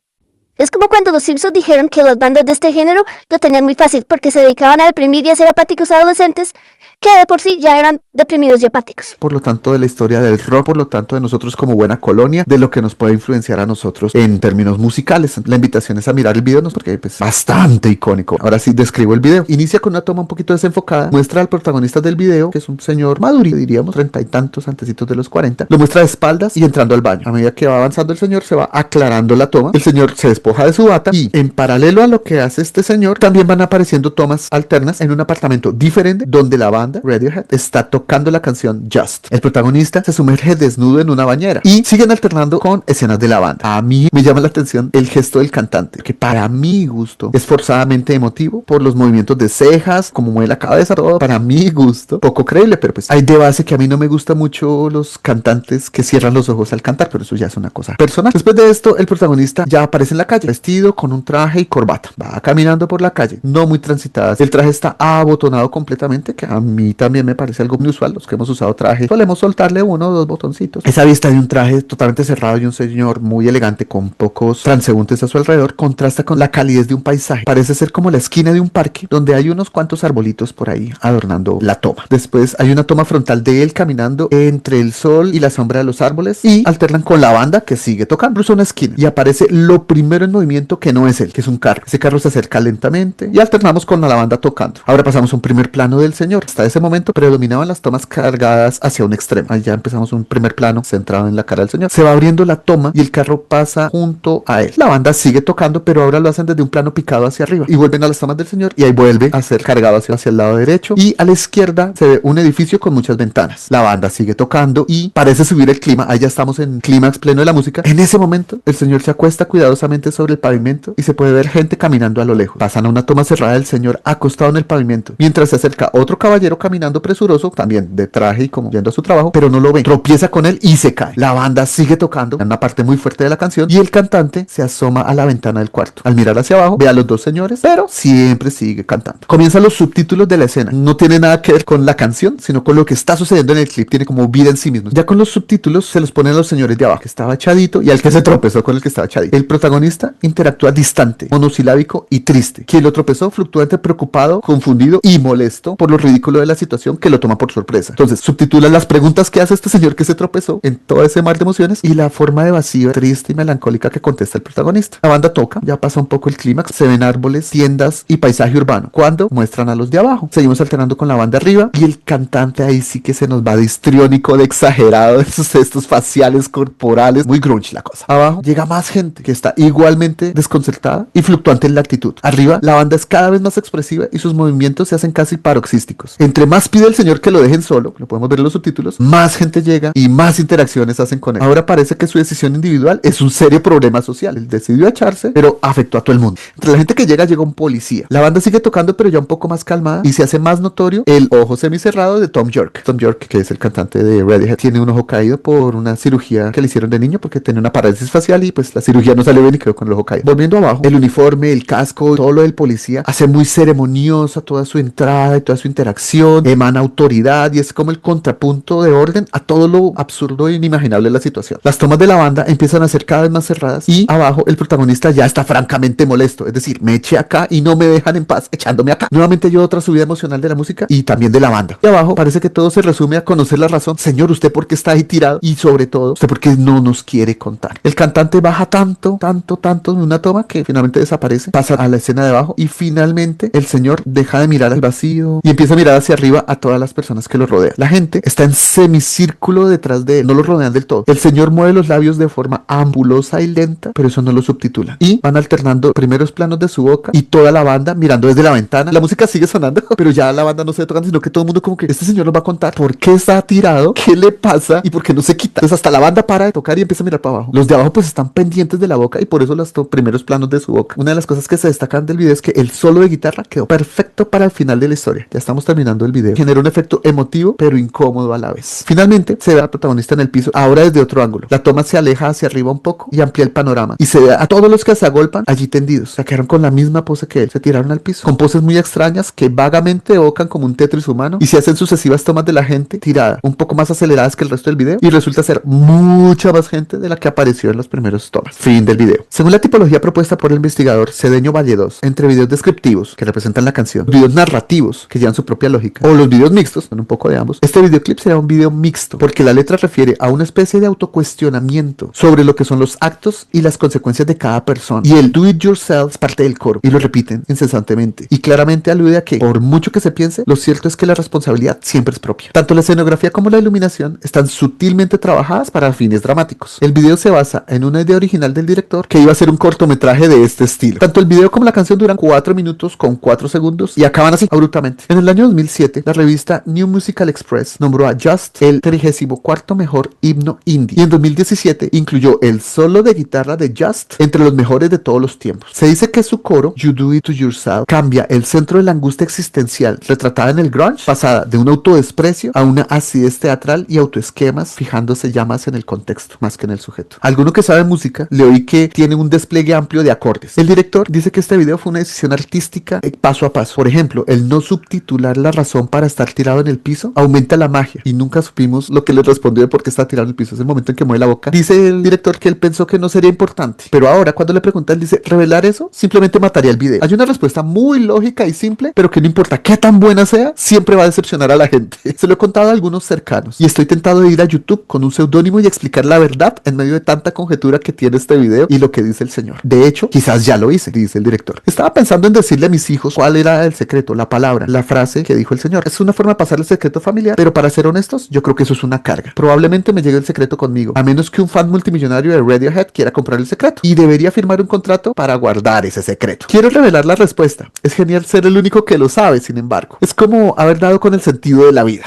Speaker 1: Es como cuando los Simpsons dijeron que las bandas de este género lo tenían muy fácil porque se dedicaban a deprimir y a ser apáticos adolescentes que de por sí ya eran deprimidos y apáticos.
Speaker 3: Por lo tanto, de la historia del rock, por lo tanto, de nosotros como buena colonia, de lo que nos puede influenciar a nosotros en términos musicales. La invitación es a mirar el video, ¿no? Porque pues, bastante icónico. Ahora sí, describo el video. Inicia con una toma un poquito desenfocada. Muestra al protagonista del video, que es un señor maduro, diríamos, 30 y tantos, antecitos de los 40. Lo muestra de espaldas y entrando al baño. A medida que va avanzando el señor, se va aclarando la toma. El señor se despoja de su bata y, en paralelo a lo que hace este señor, también van apareciendo tomas alternas en un apartamento diferente donde la banda Radiohead está tocando la canción Just. El protagonista se sumerge desnudo en una bañera y siguen alternando con escenas de la banda. A mí me llama la atención el gesto del cantante, que para mi gusto es forzadamente emotivo por los movimientos de cejas, como mueve la cabeza, todo para mi gusto, poco creíble, pero pues hay de base que a mí no me gusta mucho los cantantes que cierran los ojos al cantar, pero eso ya es una cosa personal. Después de esto, el protagonista ya aparece en la calle, vestido con un traje y corbata. Va caminando por la calle, no muy transitada. El traje está abotonado completamente, que a mí mí también me parece algo muy usual. Los que hemos usado traje solemos soltarle uno o dos botoncitos. Esa vista de un traje totalmente cerrado y un señor muy elegante con pocos transeúntes a su alrededor contrasta con la calidez de un paisaje. Parece ser como la esquina de un parque donde hay unos cuantos arbolitos por ahí adornando la toma. Después hay una toma frontal de él caminando entre el sol y la sombra de los árboles y alternan con la banda que sigue tocando. Cruza una esquina y aparece lo primero en movimiento que no es él, que es un carro. Ese carro se acerca lentamente y alternamos con la banda tocando. Ahora pasamos a un primer plano del señor. Hasta ese momento predominaban las tomas cargadas hacia un extremo. Allá empezamos un primer plano centrado en la cara del señor. Se va abriendo la toma y el carro pasa junto a él. La banda sigue tocando, pero ahora lo hacen desde un plano picado hacia arriba y vuelven a las tomas del señor y ahí vuelve a ser cargado hacia el lado derecho y a la izquierda se ve un edificio con muchas ventanas. La banda sigue tocando y parece subir el clima. Ahí ya estamos en clímax pleno de la música. En ese momento el señor se acuesta cuidadosamente sobre el pavimento y se puede ver gente caminando a lo lejos. Pasan a una toma cerrada del señor acostado en el pavimento mientras se acerca otro caballero caminando presuroso, también de traje y como yendo a su trabajo, pero no lo ven. Tropieza con él y se cae. La banda sigue tocando en una parte muy fuerte de la canción y el cantante se asoma a la ventana del cuarto. Al mirar hacia abajo ve a los dos señores, pero siempre sigue cantando. Comienzan los subtítulos de la escena. No tiene nada que ver con la canción, sino con lo que está sucediendo en el clip. Tiene como vida en sí mismo. Ya con los subtítulos se los ponen a los señores de abajo, que estaba echadito, y al que se tropezó con el que estaba echadito. El protagonista interactúa distante, monosilábico y triste. Quien lo tropezó fluctúa entre preocupado, confundido y molesto por lo ridículo de la situación que lo toma por sorpresa. Entonces subtitula las preguntas que hace este señor que se tropezó en todo ese mar de emociones y la forma de vacío, triste y melancólica que contesta el protagonista. La banda toca, ya pasa un poco el clímax, se ven árboles, tiendas y paisaje urbano, cuando muestran a los de abajo. Seguimos alternando con la banda arriba y el cantante ahí sí que se nos va de histriónico, de exagerado, de sus gestos faciales, corporales, muy grunge la cosa. Abajo llega más gente que está igualmente desconcertada y fluctuante en la actitud. Arriba la banda es cada vez más expresiva y sus movimientos se hacen casi paroxísticos. Entre más pide el señor que lo dejen solo, lo podemos ver en los subtítulos, más gente llega y más interacciones hacen con él. Ahora parece que su decisión individual es un serio problema social. Él decidió echarse, pero afectó a todo el mundo. Entre la gente que llega un policía. La banda sigue tocando, pero ya un poco más calmada y se hace más notorio el ojo semicerrado de Tom York. Tom York, que es el cantante de Radiohead, tiene un ojo caído por una cirugía que le hicieron de niño porque tenía una parálisis facial y pues la cirugía no salió bien y quedó con el ojo caído. Volviendo abajo, el uniforme, el casco, todo lo del policía hace muy ceremoniosa toda su entrada y toda su interacción, emana autoridad y es como el contrapunto de orden a todo lo absurdo e inimaginable de la situación. Las tomas de la banda empiezan a ser cada vez más cerradas y abajo el protagonista ya está francamente molesto, es decir, me eché acá y no me dejan en paz echándome acá. Nuevamente yo otra subida emocional de la música y también de la banda. Y abajo parece que todo se resume a conocer la razón. Señor, ¿usted por qué está ahí tirado? Y sobre todo, ¿usted por qué no nos quiere contar? El cantante baja tanto en una toma que finalmente desaparece, pasa a la escena de abajo y finalmente el señor deja de mirar al vacío y empieza a mirar hacia arriba a todas las personas que lo rodean. La gente está en semicírculo detrás de él, no lo rodean del todo. El señor mueve los labios de forma ambulosa y lenta, pero eso no lo subtitulan. Y van alternando primeros planos de su boca y toda la banda mirando desde la ventana. La música sigue sonando, pero ya la banda no se ve tocando, sino que todo el mundo como que este señor nos va a contar por qué está tirado, qué le pasa y por qué no se quita. Entonces hasta la banda para de tocar y empieza a mirar para abajo. Los de abajo pues están pendientes de la boca y por eso los primeros planos de su boca. Una de las cosas que se destacan del video es que el solo de guitarra quedó perfecto para el final de la historia. Ya estamos terminando el video. Genera un efecto emotivo pero incómodo a la vez. Finalmente se ve al protagonista en el piso, ahora desde otro ángulo. La toma se aleja hacia arriba un poco y amplía el panorama y se ve a todos los que se agolpan allí tendidos. Se quedaron con la misma pose que él. Se tiraron al piso con poses muy extrañas que vagamente evocan como un Tetris humano y se hacen sucesivas tomas de la gente tirada, un poco más aceleradas que el resto del video y resulta ser mucha más gente de la que apareció en las primeras tomas. Fin del video. Según la tipología propuesta por el investigador Cedeño Valle 2, entre videos descriptivos que representan la canción, videos narrativos que llevan su propia lógica o los videos mixtos, son un poco de ambos, este videoclip será un video mixto porque la letra refiere a una especie de autocuestionamiento sobre lo que son los actos y las consecuencias de cada persona y el do it yourself es parte del coro y lo repiten incesantemente y claramente alude a que por mucho que se piense, lo cierto es que la responsabilidad siempre es propia. Tanto la escenografía como la iluminación están sutilmente trabajadas para fines dramáticos. El video se basa en una idea original del director que iba a ser un cortometraje de este estilo. Tanto el video como la canción duran 4 minutos con 4 segundos y acaban así abruptamente. En el año 2007, la revista New Musical Express nombró a Just el 34º mejor himno indie y en 2017 incluyó el solo de guitarra de Just entre los mejores de todos los tiempos. Se dice que su coro, You Do It To Yourself, cambia el centro de la angustia existencial retratada en el grunge, pasada de un autodesprecio a una acidez teatral y autoesquemas, fijándose ya más en el contexto, más que en el sujeto. Alguno que sabe música, le oí que tiene un despliegue amplio de acordes. El director dice que este video fue una decisión artística paso a paso. Por ejemplo, el no subtitular la razón razón para estar tirado en el piso, aumenta la magia. Y nunca supimos lo que le respondió de por qué está tirado en el piso. Es el momento en que mueve la boca. Dice el director que él pensó que no sería importante, pero ahora cuando le preguntan, él dice, revelar eso simplemente mataría el video. Hay una respuesta muy lógica y simple, pero que no importa qué tan buena sea, siempre va a decepcionar a la gente. Se lo he contado a algunos cercanos y estoy tentado de ir a YouTube con un seudónimo y explicar la verdad en medio de tanta conjetura que tiene este video y lo que dice el señor. De hecho, quizás ya lo hice, dice el director. Estaba pensando en decirle a mis hijos cuál era el secreto, la palabra, la frase que dijo el señor. Es una forma de pasar el secreto familiar, pero para ser honestos, yo creo que eso es una carga. Probablemente me llegue el secreto conmigo, a menos que un fan multimillonario de Radiohead quiera comprar el secreto y debería firmar un contrato para guardar ese secreto. Quiero revelar la respuesta. Es genial ser el único que lo sabe, sin embargo. Es como haber dado con el sentido de la vida.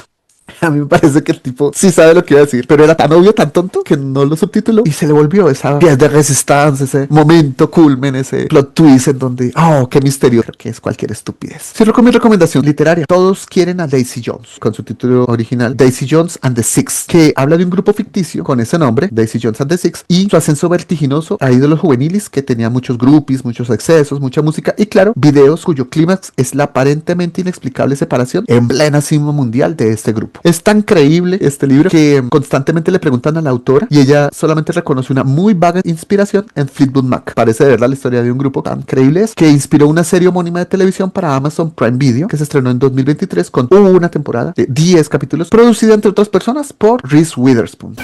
Speaker 3: A mí me parece que el tipo sí sabe lo que iba a decir, pero era tan obvio, tan tonto, que no lo subtituló y se le volvió esa pieza de resistencia, ese momento culmen, ese plot twist en donde, oh, qué misterio, que es cualquier estupidez. Cierro con mi recomendación literaria. Todos quieren a Daisy Jones, con su título original, Daisy Jones and the Six, que habla de un grupo ficticio con ese nombre, Daisy Jones and the Six, y su ascenso vertiginoso a ídolos juveniles que tenía muchos groupies, muchos excesos, mucha música y, claro, videos cuyo clímax es la aparentemente inexplicable separación en plena cima mundial de este grupo. Es tan creíble este libro que constantemente le preguntan a la autora y ella solamente reconoce una muy vaga inspiración en Fleetwood Mac. Parece de verdad la historia de un grupo tan creíble que inspiró una serie homónima de televisión para Amazon Prime Video que se estrenó en 2023 con una temporada de 10 capítulos producida entre otras personas por Reese Witherspoon.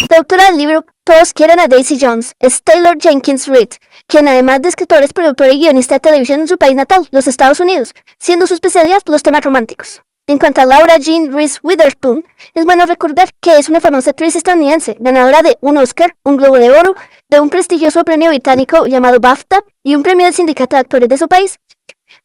Speaker 1: La autora del libro Todos quieren a Daisy Jones es Taylor Jenkins Reid, quien además de escritora es productora y guionista de televisión en su país natal, los Estados Unidos, siendo su especialidad los temas románticos. En cuanto a Laura Jean Reese Witherspoon, es bueno recordar que es una famosa actriz estadounidense, ganadora de un Oscar, un Globo de Oro, de un prestigioso premio británico llamado BAFTA y un premio del Sindicato de Actores de su país.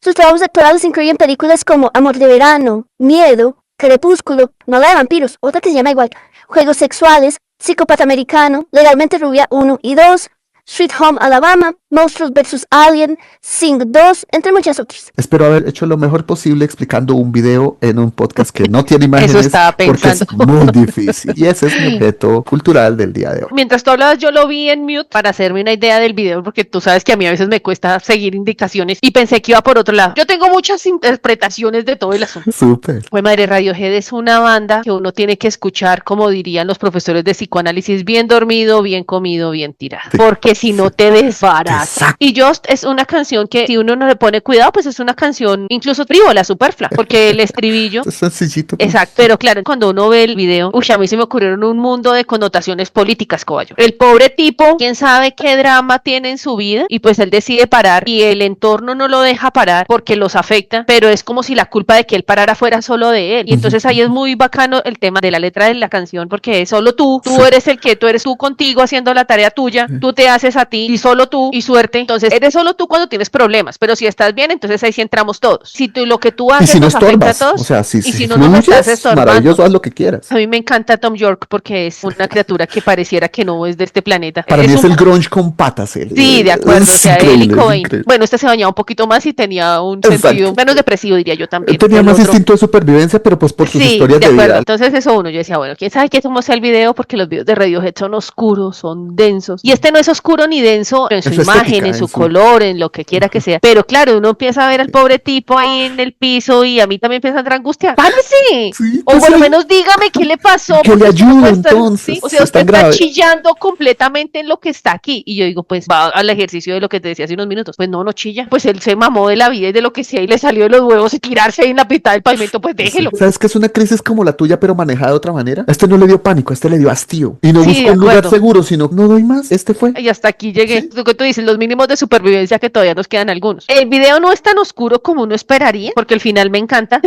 Speaker 1: Sus trabajos actorales incluyen películas como Amor de Verano, Miedo, Crepúsculo, Novela de Vampiros, otra que se llama igual, Juegos Sexuales, Psicópata Americano, Legalmente Rubia 1 y 2, Sweet Home Alabama, Monstruos vs. Alien, Sing 2, entre muchas otras.
Speaker 3: Espero haber hecho lo mejor posible explicando un video en un podcast que no tiene imágenes.
Speaker 2: Eso estaba
Speaker 3: porque es
Speaker 2: pensando.
Speaker 3: muy difícil. Y ese es mi objeto cultural del día de hoy.
Speaker 2: Mientras tú hablabas, yo lo vi en mute para hacerme una idea del video, porque tú sabes que a mí a veces me cuesta seguir indicaciones y pensé que iba por otro lado. Yo tengo muchas interpretaciones de todo el asunto.
Speaker 3: Súper.
Speaker 2: Pues madre, Radiohead es una banda que uno tiene que escuchar, como dirían los profesores de psicoanálisis, bien dormido, bien comido, bien tirado.
Speaker 3: Sí.
Speaker 2: Porque si no te desbarata.
Speaker 3: Exacto.
Speaker 2: Y Just es una canción que si uno no le pone cuidado, pues es una canción incluso frívola, superflua, porque el estribillo...
Speaker 3: Es sencillito.
Speaker 2: Exacto, pero claro, cuando uno ve el video, a mí se me ocurrieron un mundo de connotaciones políticas, Coballo. El pobre tipo, quién sabe qué drama tiene en su vida, y pues él decide parar, y el entorno no lo deja parar porque los afecta, pero es como si la culpa de que él parara fuera solo de él. Y entonces ahí es muy bacano el tema de la letra de la canción, porque es solo tú eres el que, tú eres tú contigo haciendo la tarea tuya, tú te haces a ti, y solo tú, y suerte. Entonces, eres solo tú cuando tienes problemas, pero si estás bien, entonces ahí sí entramos todos. Si tú, lo que tú
Speaker 3: Y
Speaker 2: haces
Speaker 3: si no
Speaker 2: nos afecta a
Speaker 3: estorbas,
Speaker 2: todos,
Speaker 3: o sea,
Speaker 2: y si no nos estás estorbando.
Speaker 3: maravilloso, haz lo que quieras.
Speaker 2: A mí me encanta Tom York porque es una criatura que pareciera que no es de este planeta.
Speaker 3: Para mí es
Speaker 2: un...
Speaker 3: el grunge con patas.
Speaker 2: Sí, de acuerdo, o sea, él y Cobain.
Speaker 3: Increíble.
Speaker 2: Bueno, este se bañaba un poquito más y tenía un
Speaker 3: Exacto.
Speaker 2: sentido menos depresivo, diría yo también.
Speaker 3: Él tenía
Speaker 2: El
Speaker 3: más
Speaker 2: otro-
Speaker 3: instinto de supervivencia, pero pues por sus
Speaker 2: Sí,
Speaker 3: historias
Speaker 2: de
Speaker 3: de
Speaker 2: acuerdo.
Speaker 3: vida.
Speaker 2: Entonces eso uno, yo decía, bueno, quién sabe cómo sea el video, porque los videos de Radiohead son oscuros, son densos. Y este no es oscuro ni denso en su
Speaker 3: En su
Speaker 2: imagen,
Speaker 3: estética,
Speaker 2: en su
Speaker 3: en su-
Speaker 2: color, en lo que quiera que sea. Pero claro, uno empieza a ver al pobre tipo ahí en el piso y a mí también empieza a entrar angustia. ¡Párese!
Speaker 3: Sí,
Speaker 2: O
Speaker 3: pues
Speaker 2: por lo
Speaker 3: ahí-
Speaker 2: menos dígame qué le pasó.
Speaker 3: Que le
Speaker 2: porque usted no
Speaker 3: ayude,
Speaker 2: puede estar-
Speaker 3: entonces,
Speaker 2: ¿sí? O
Speaker 3: si
Speaker 2: sea,
Speaker 3: es
Speaker 2: usted
Speaker 3: tan
Speaker 2: está
Speaker 3: grave.
Speaker 2: chillando completamente en lo que está aquí. Y yo digo, pues va al ejercicio de lo que te decía hace unos minutos. Pues no chilla. Pues él se mamó de la vida y de lo que sea y le salió de los huevos y tirarse ahí en la mitad del pavimento, pues déjelo.
Speaker 3: ¿Sabes que es una crisis como la tuya, pero manejada de otra manera? A este no le dio pánico, a este le dio hastío. Y no
Speaker 2: Sí,
Speaker 3: buscó
Speaker 2: de
Speaker 3: un lugar
Speaker 2: acuerdo.
Speaker 3: seguro, sino no doy más. Este fue.
Speaker 2: Y hasta aquí llegué. Lo que tú dices, los mínimos de supervivencia que todavía nos quedan algunos. El video no es tan oscuro como uno esperaría, porque el final me encanta.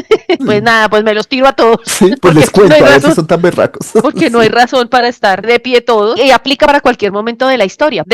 Speaker 2: Pues nada, pues me los tiro a todos.
Speaker 3: Sí, pues
Speaker 2: Porque
Speaker 3: les cuento,
Speaker 2: no hay
Speaker 3: a veces
Speaker 2: razón.
Speaker 3: son tan berracos.
Speaker 2: Porque no hay razón para estar de pie todos y aplica para cualquier momento de la historia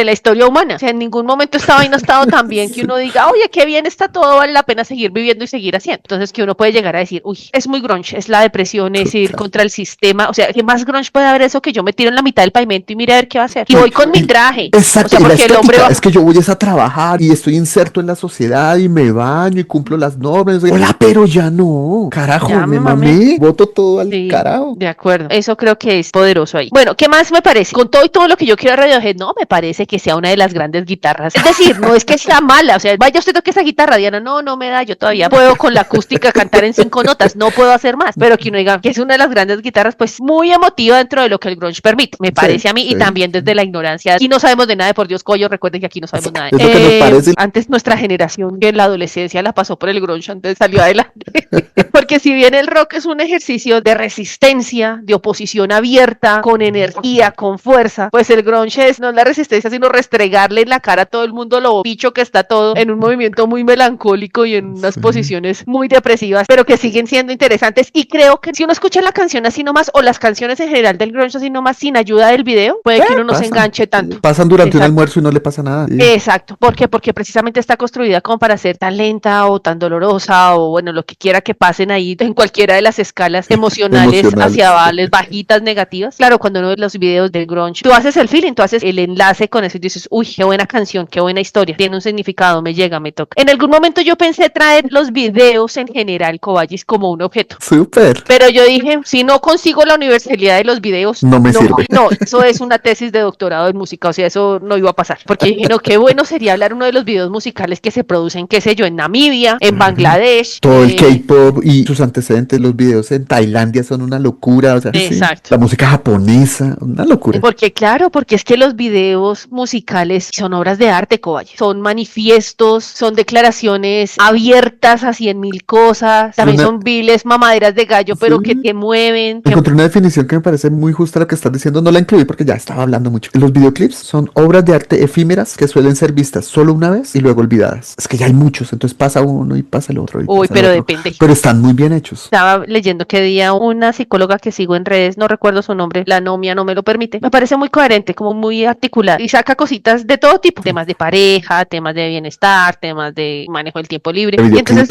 Speaker 2: humana. O sea, en ningún momento esta vaina ha estado tan bien que uno diga, oye, qué bien está todo, vale la pena seguir viviendo y seguir haciendo. Entonces que uno puede llegar a decir, uy, es muy grunge, es la depresión, es ir contra el sistema. O sea, ¿qué más grunge puede haber eso que yo me tiro en la mitad del pavimento y mire a ver qué va a hacer? Y voy con mi traje.
Speaker 3: Ese Exacto,
Speaker 2: O sea,
Speaker 3: y la
Speaker 2: porque el hombre
Speaker 3: estética
Speaker 2: va...
Speaker 3: es que yo voy es a trabajar y estoy inserto en la sociedad y me baño y cumplo las normas. Hola, pero ya no. Carajo,
Speaker 2: Ya
Speaker 3: me
Speaker 2: me mamé.
Speaker 3: mamé. Boto todo al
Speaker 2: Sí,
Speaker 3: carajo.
Speaker 2: de acuerdo. Eso creo que es poderoso ahí. Bueno, ¿qué más me parece? Con todo lo que yo quiero a Radiohead, no me parece que sea una de las grandes guitarras. Es decir, no es que sea mala, o sea, vaya usted toque esa guitarra, Diana, no me da, yo todavía puedo con la acústica cantar en 5 notas, no puedo hacer más, pero que uno diga que es una de las grandes guitarras, pues muy emotiva dentro de lo que el grunge permite, me parece a mí, y también desde la ignorancia. Y no sabemos de nada de por Dios, Coyo, recuerden que aquí no sabemos nada.
Speaker 3: Es lo que nos parece.
Speaker 2: Antes nuestra generación que en la adolescencia la pasó por el grunge, antes salió adelante. Porque si bien el rock es un ejercicio de resistencia, de oposición abierta, con energía, con fuerza, pues el grunge no es la resistencia, sino restregarle en la cara a todo el mundo lo bicho que está todo en un movimiento muy melancólico y en unas posiciones muy depresivas, pero que siguen siendo interesantes. Y creo que si uno escucha la canción así nomás, o las canciones en general del grunge así nomás, sin ayuda del video, puede que uno no se enganche tanto.
Speaker 3: Pasan durante un
Speaker 2: Exacto.
Speaker 3: almuerzo y no le pasa nada.
Speaker 2: Exacto, ¿por qué? Porque precisamente está construida como para ser tan lenta o tan dolorosa o bueno, lo que quiera que pasen ahí en cualquiera de las escalas emocionales hacia vales, bajitas, negativas. Claro, cuando uno ve los videos del grunge, tú haces el feeling, tú haces el enlace con eso y dices, uy, qué buena canción, qué buena historia, tiene un significado, me llega, me toca. En algún momento yo pensé traer los videos en general, Coballis, como un objeto.
Speaker 3: Súper.
Speaker 2: Pero yo dije, si no consigo la universalidad de los videos,
Speaker 3: no me sirve.
Speaker 2: No, eso es una tesis de doctorado en música, o sea, eso no iba a pasar. Porque dije, no, qué bueno sería hablar uno de los videos musicales que se producen, qué sé yo, en Namibia, en Bangladesh.
Speaker 3: Todo el K-pop y sus antecedentes, los videos en Tailandia son una locura. O sea,
Speaker 2: exacto.
Speaker 3: Sí, la música japonesa, una locura.
Speaker 2: Porque claro, porque es que los videos musicales son obras de arte, Coballes. Son manifiestos, son declaraciones abiertas a 100.000 cosas. También son viles mamaderas de gallo, pero que te mueven.
Speaker 3: Encontré una definición que me parece muy justa a lo que estás diciendo. No la incluí porque ya estaba hablando mucho. Los videoclips son obras de arte efímeras que suelen ser vistas solo una vez y luego olvidadas. Es que ya hay muchos, entonces pasa uno y pasa el otro.
Speaker 2: Uy, pero depende.
Speaker 3: Pero están muy bien hechos.
Speaker 2: Estaba leyendo que día una psicóloga que sigo en redes, no recuerdo su nombre, la nomia no me lo permite. Me parece muy coherente, como muy articulada y saca cositas de todo tipo, temas de pareja, temas de bienestar, temas de manejo del tiempo libre. Y entonces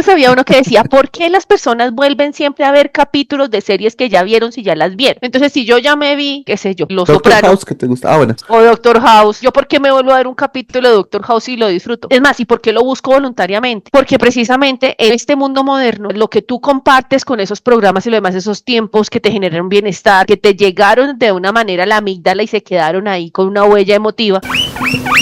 Speaker 2: había uno que decía, ¿por qué las personas vuelven siempre a ver capítulos de series que ya vieron si ya las vieron? Entonces, si yo ya me vi, qué sé yo, Los Sopranos.
Speaker 3: Doctor House, que te gusta. Bueno.
Speaker 2: O Doctor House, ¿yo por qué me vuelvo a ver un capítulo de Doctor House y lo disfruto? Es más, ¿y por qué lo busco voluntariamente? Porque precisamente en este mundo moderno, lo que tú compartes con esos programas y lo demás, esos tiempos que te generan bienestar, que te llegaron de una manera a la amígdala y se quedaron ahí con una huella emotiva.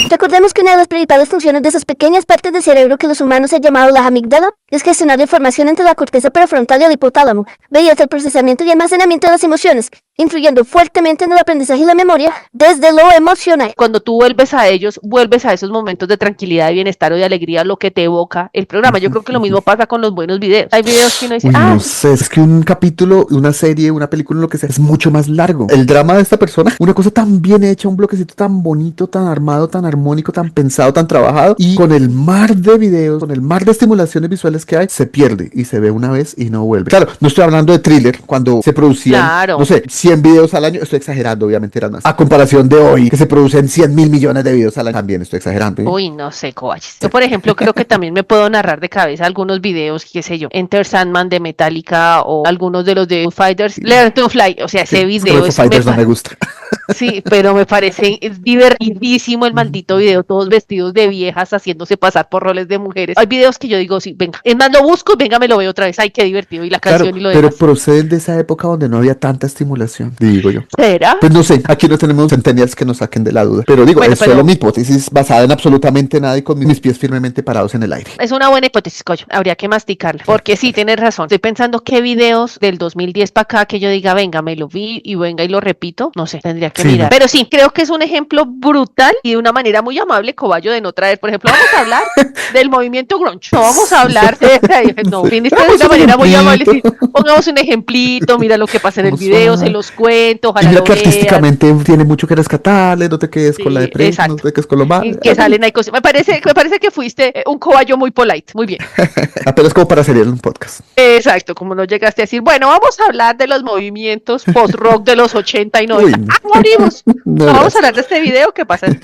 Speaker 1: Recordemos que una de las principales funciones de esas pequeñas partes del cerebro que los humanos han llamado la amígdala es gestionar la información entre la corteza prefrontal y el hipotálamo, mediante el procesamiento y almacenamiento de las emociones, influyendo fuertemente en el aprendizaje y la memoria desde lo emocional.
Speaker 2: Cuando tú vuelves a ellos, vuelves a esos momentos de tranquilidad, de bienestar o de alegría, lo que te evoca el programa. Yo creo que lo mismo pasa con los buenos videos. Hay videos que uno dice,
Speaker 3: no sé, es que un capítulo, una serie, una película, lo que sea, es mucho más largo. El drama de esta persona, una cosa tan bien hecha, un bloquecito tan bonito, tan armado, tan armónico, tan pensado, tan trabajado, y con el mar de videos, con el mar de estimulaciones visuales que hay, se pierde y se ve una vez y no vuelve. Claro, no estoy hablando de Thriller, cuando se producían, no sé, 100 videos al año, estoy exagerando, obviamente eran más. A comparación de hoy, que se producen 100.000 millones de videos al año, también estoy exagerando.
Speaker 2: Uy, no sé, Coaches. Yo, por ejemplo, creo que también me puedo narrar de cabeza algunos videos, qué sé yo, Enter Sandman de Metallica o algunos de los de Foo Fighters, Learn to Fly, o sea, ese video
Speaker 3: es... Fighters no me gusta.
Speaker 2: Sí, pero me parece divertidísimo el maldito video, todos vestidos de viejas haciéndose pasar por roles de mujeres. Hay videos que yo digo, sí, venga, es más, lo busco y venga, me lo veo otra vez, ay, qué divertido, y la canción y lo demás.
Speaker 3: Pero proceden de esa época donde no había tanta estimulación, digo yo.
Speaker 2: ¿Será?
Speaker 3: Pues no sé, aquí no tenemos centenias que nos saquen de la duda, pero digo, es solo mi hipótesis basada en absolutamente nada y con mis pies firmemente parados en el aire.
Speaker 2: Es una buena hipótesis, Coyo, habría que masticarla, porque sí, tienes razón, estoy pensando qué videos del 2010 para acá que yo diga, venga, me lo vi y venga y lo repito, no sé, tendría que mirar. Pero sí, creo que es un ejemplo brutal y de una manera muy amable, Coballo, de no traer, por ejemplo, vamos a hablar del movimiento grunge, no vamos a hablar de, no, viniste de una manera muy amable, sí, pongamos un ejemplito, mira lo que pasa en el video, se los cuento, ojalá
Speaker 3: y mira
Speaker 2: lo
Speaker 3: que
Speaker 2: veas.
Speaker 3: Artísticamente tiene mucho que rescatarle, no te quedes con la depresión, no te quedes con lo malo.
Speaker 2: Y que salen ahí cosas, me parece que fuiste un Coballo muy polite, muy bien.
Speaker 3: Apenas como para salir en un podcast.
Speaker 2: Exacto, como no llegaste a decir, bueno, vamos a hablar de los movimientos post-rock de los 80 y 90. morimos.
Speaker 3: No,
Speaker 2: No vamos a
Speaker 3: gracias.
Speaker 2: hablar de este video que pasa en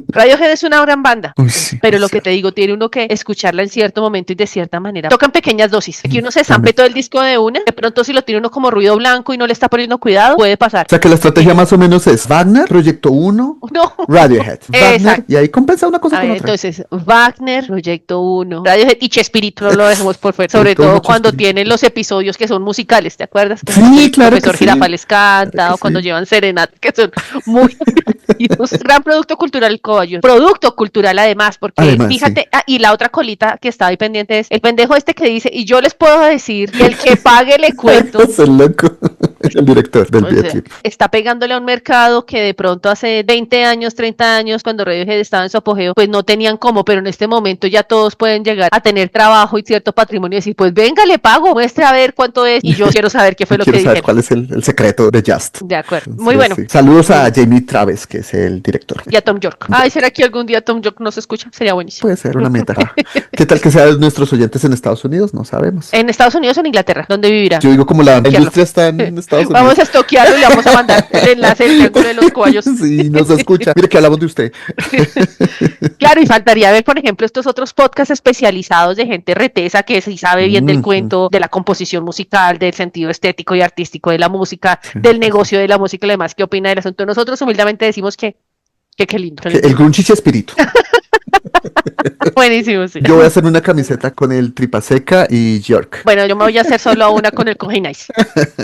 Speaker 2: Radiohead es una gran banda.
Speaker 3: Uy, sí,
Speaker 2: Pero lo que
Speaker 3: cierto.
Speaker 2: te digo, tiene uno que escucharla en cierto momento y de cierta manera. Tocan pequeñas dosis. Aquí uno se zampe
Speaker 3: También.
Speaker 2: todo el disco de una. De pronto, si lo tiene uno como ruido blanco y no le está poniendo cuidado, puede pasar.
Speaker 3: O sea que la estrategia más o menos es Wagner, Proyecto 1,
Speaker 2: No.
Speaker 3: Radiohead. Wagner,
Speaker 2: Exacto.
Speaker 3: y ahí compensa una cosa
Speaker 2: A
Speaker 3: con
Speaker 2: ver,
Speaker 3: otra.
Speaker 2: entonces, Wagner, Proyecto 1, Radiohead y Chespirito, no lo dejemos por fuera. Sobre
Speaker 3: Todo
Speaker 2: todo cuando
Speaker 3: Chespirito.
Speaker 2: tienen los episodios que son musicales, ¿te acuerdas? Que
Speaker 3: Sí,
Speaker 2: el
Speaker 3: claro que
Speaker 2: profesor
Speaker 3: sí.
Speaker 2: Girafales les canta,
Speaker 3: Claro que
Speaker 2: o cuando
Speaker 3: sí.
Speaker 2: llevan serenata, que son muy divertidos. Gran producto cultural el Cobayos. Producto cultural además, porque
Speaker 3: Además,
Speaker 2: fíjate,
Speaker 3: sí.
Speaker 2: y la otra colita que estaba ahí pendiente es el pendejo este que dice, y yo les puedo decir, y el que pague le cuento.
Speaker 3: Es el loco. El director del
Speaker 2: O sea,
Speaker 3: videoclip.
Speaker 2: está pegándole a un mercado que de pronto hace 20 años, 30 años, cuando Radiohead estaba en su apogeo, pues no tenían cómo, pero en este momento ya todos pueden llegar a tener trabajo y cierto patrimonio y decir, pues venga, le pago, muestre a ver cuánto es, y yo quiero saber qué fue lo que
Speaker 3: Quiero saber
Speaker 2: dijeron.
Speaker 3: cuál es el secreto de Just.
Speaker 2: De acuerdo, muy
Speaker 3: Entonces,
Speaker 2: bueno.
Speaker 3: sí. Saludos a Jamie Traves, que es el director.
Speaker 2: Y a Tom York. Ay, ¿será que algún día Tom York nos escucha? Sería buenísimo.
Speaker 3: Puede ser una meta. ¿Qué tal que sean nuestros oyentes en Estados Unidos? No sabemos.
Speaker 2: ¿En Estados Unidos o en Inglaterra? ¿Dónde vivirá?
Speaker 3: Yo digo como la
Speaker 2: Estoquearlo.
Speaker 3: industria está en Estados Unidos.
Speaker 2: Vamos a estoquearlo y le vamos a mandar el enlace del triángulo de los Cobayos.
Speaker 3: Sí, nos escucha. Mire que hablamos de usted.
Speaker 2: Claro, y faltaría ver, por ejemplo, estos otros podcasts especializados de gente retesa que sí sabe bien del cuento, de la composición musical, del sentido estético y artístico de la música, del negocio de la música y lo demás. ¿Qué opina del asunto? Nosotros humildemente decimos que qué lindo.
Speaker 3: El grunchiche espíritu.
Speaker 2: Buenísimo, sí.
Speaker 3: Yo voy a hacer una camiseta con el Tripa Seca y York.
Speaker 2: Bueno, yo me voy a hacer solo una con el Cojinais.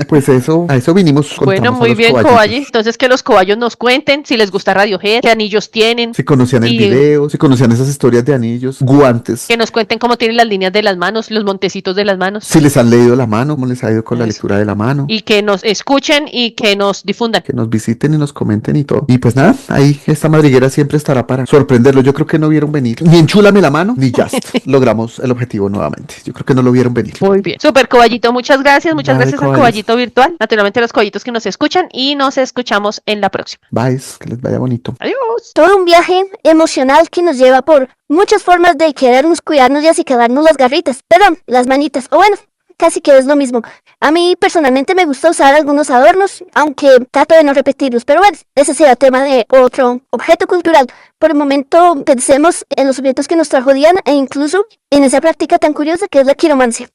Speaker 3: Pues eso, a eso vinimos.
Speaker 2: Bueno,
Speaker 3: contamos a
Speaker 2: muy
Speaker 3: los
Speaker 2: bien,
Speaker 3: cobayitos.
Speaker 2: Cobayos. Entonces, que los cobayos nos cuenten si les gusta Radiohead, qué anillos tienen,
Speaker 3: Si conocían el
Speaker 2: Y-
Speaker 3: video, si conocían esas historias de anillos, guantes,
Speaker 2: que nos cuenten cómo tienen las líneas de las manos, los montecitos de las manos,
Speaker 3: si les han leído la mano, cómo les ha ido con la
Speaker 2: Eso.
Speaker 3: lectura de la mano,
Speaker 2: y que nos escuchen y que nos difundan.
Speaker 3: que nos visiten y nos comenten y todo. Y pues nada, ahí esta madriguera siempre estará para sorprenderlos. Yo creo que no vieron venir. Ni enchúlame la mano, ni Just. Logramos el objetivo nuevamente. Yo creo que no lo vieron venir.
Speaker 2: Muy bien. Super Cobayito, muchas gracias. Muchas
Speaker 3: Dale,
Speaker 2: gracias al
Speaker 3: Cobayos.
Speaker 2: Cobayito virtual. Naturalmente a los Cobayitos que nos escuchan y nos escuchamos en la próxima.
Speaker 3: Bye, que les vaya bonito.
Speaker 2: Adiós.
Speaker 1: Todo un viaje emocional que nos lleva por muchas formas de querernos cuidarnos y así quedarnos las garritas, perdón, las manitas, o bueno, casi que es lo mismo. A mí personalmente me gusta usar algunos adornos, aunque trato de no repetirlos, pero bueno, ese será tema de otro objeto cultural. Por el momento pensemos en los objetos que nos trajo Diana e incluso en esa práctica tan curiosa que es la quiromancia.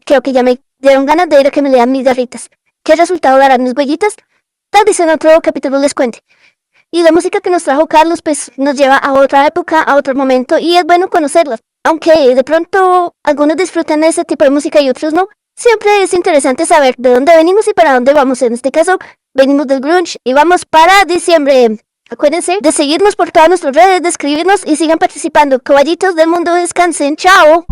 Speaker 1: Creo que ya me dieron ganas de ir a que me lean mis garritas. ¿Qué resultado darán mis huellitas? Tal vez en otro capítulo les cuente. Y la música que nos trajo Carlos pues nos lleva a otra época, a otro momento y es bueno conocerlas. Aunque de pronto algunos disfrutan de ese tipo de música y otros no, siempre es interesante saber de dónde venimos y para dónde vamos. En este caso, venimos del grunge y vamos para diciembre. Acuérdense de seguirnos por todas nuestras redes, de escribirnos y sigan participando. Caballitos del mundo, descansen. ¡Chao!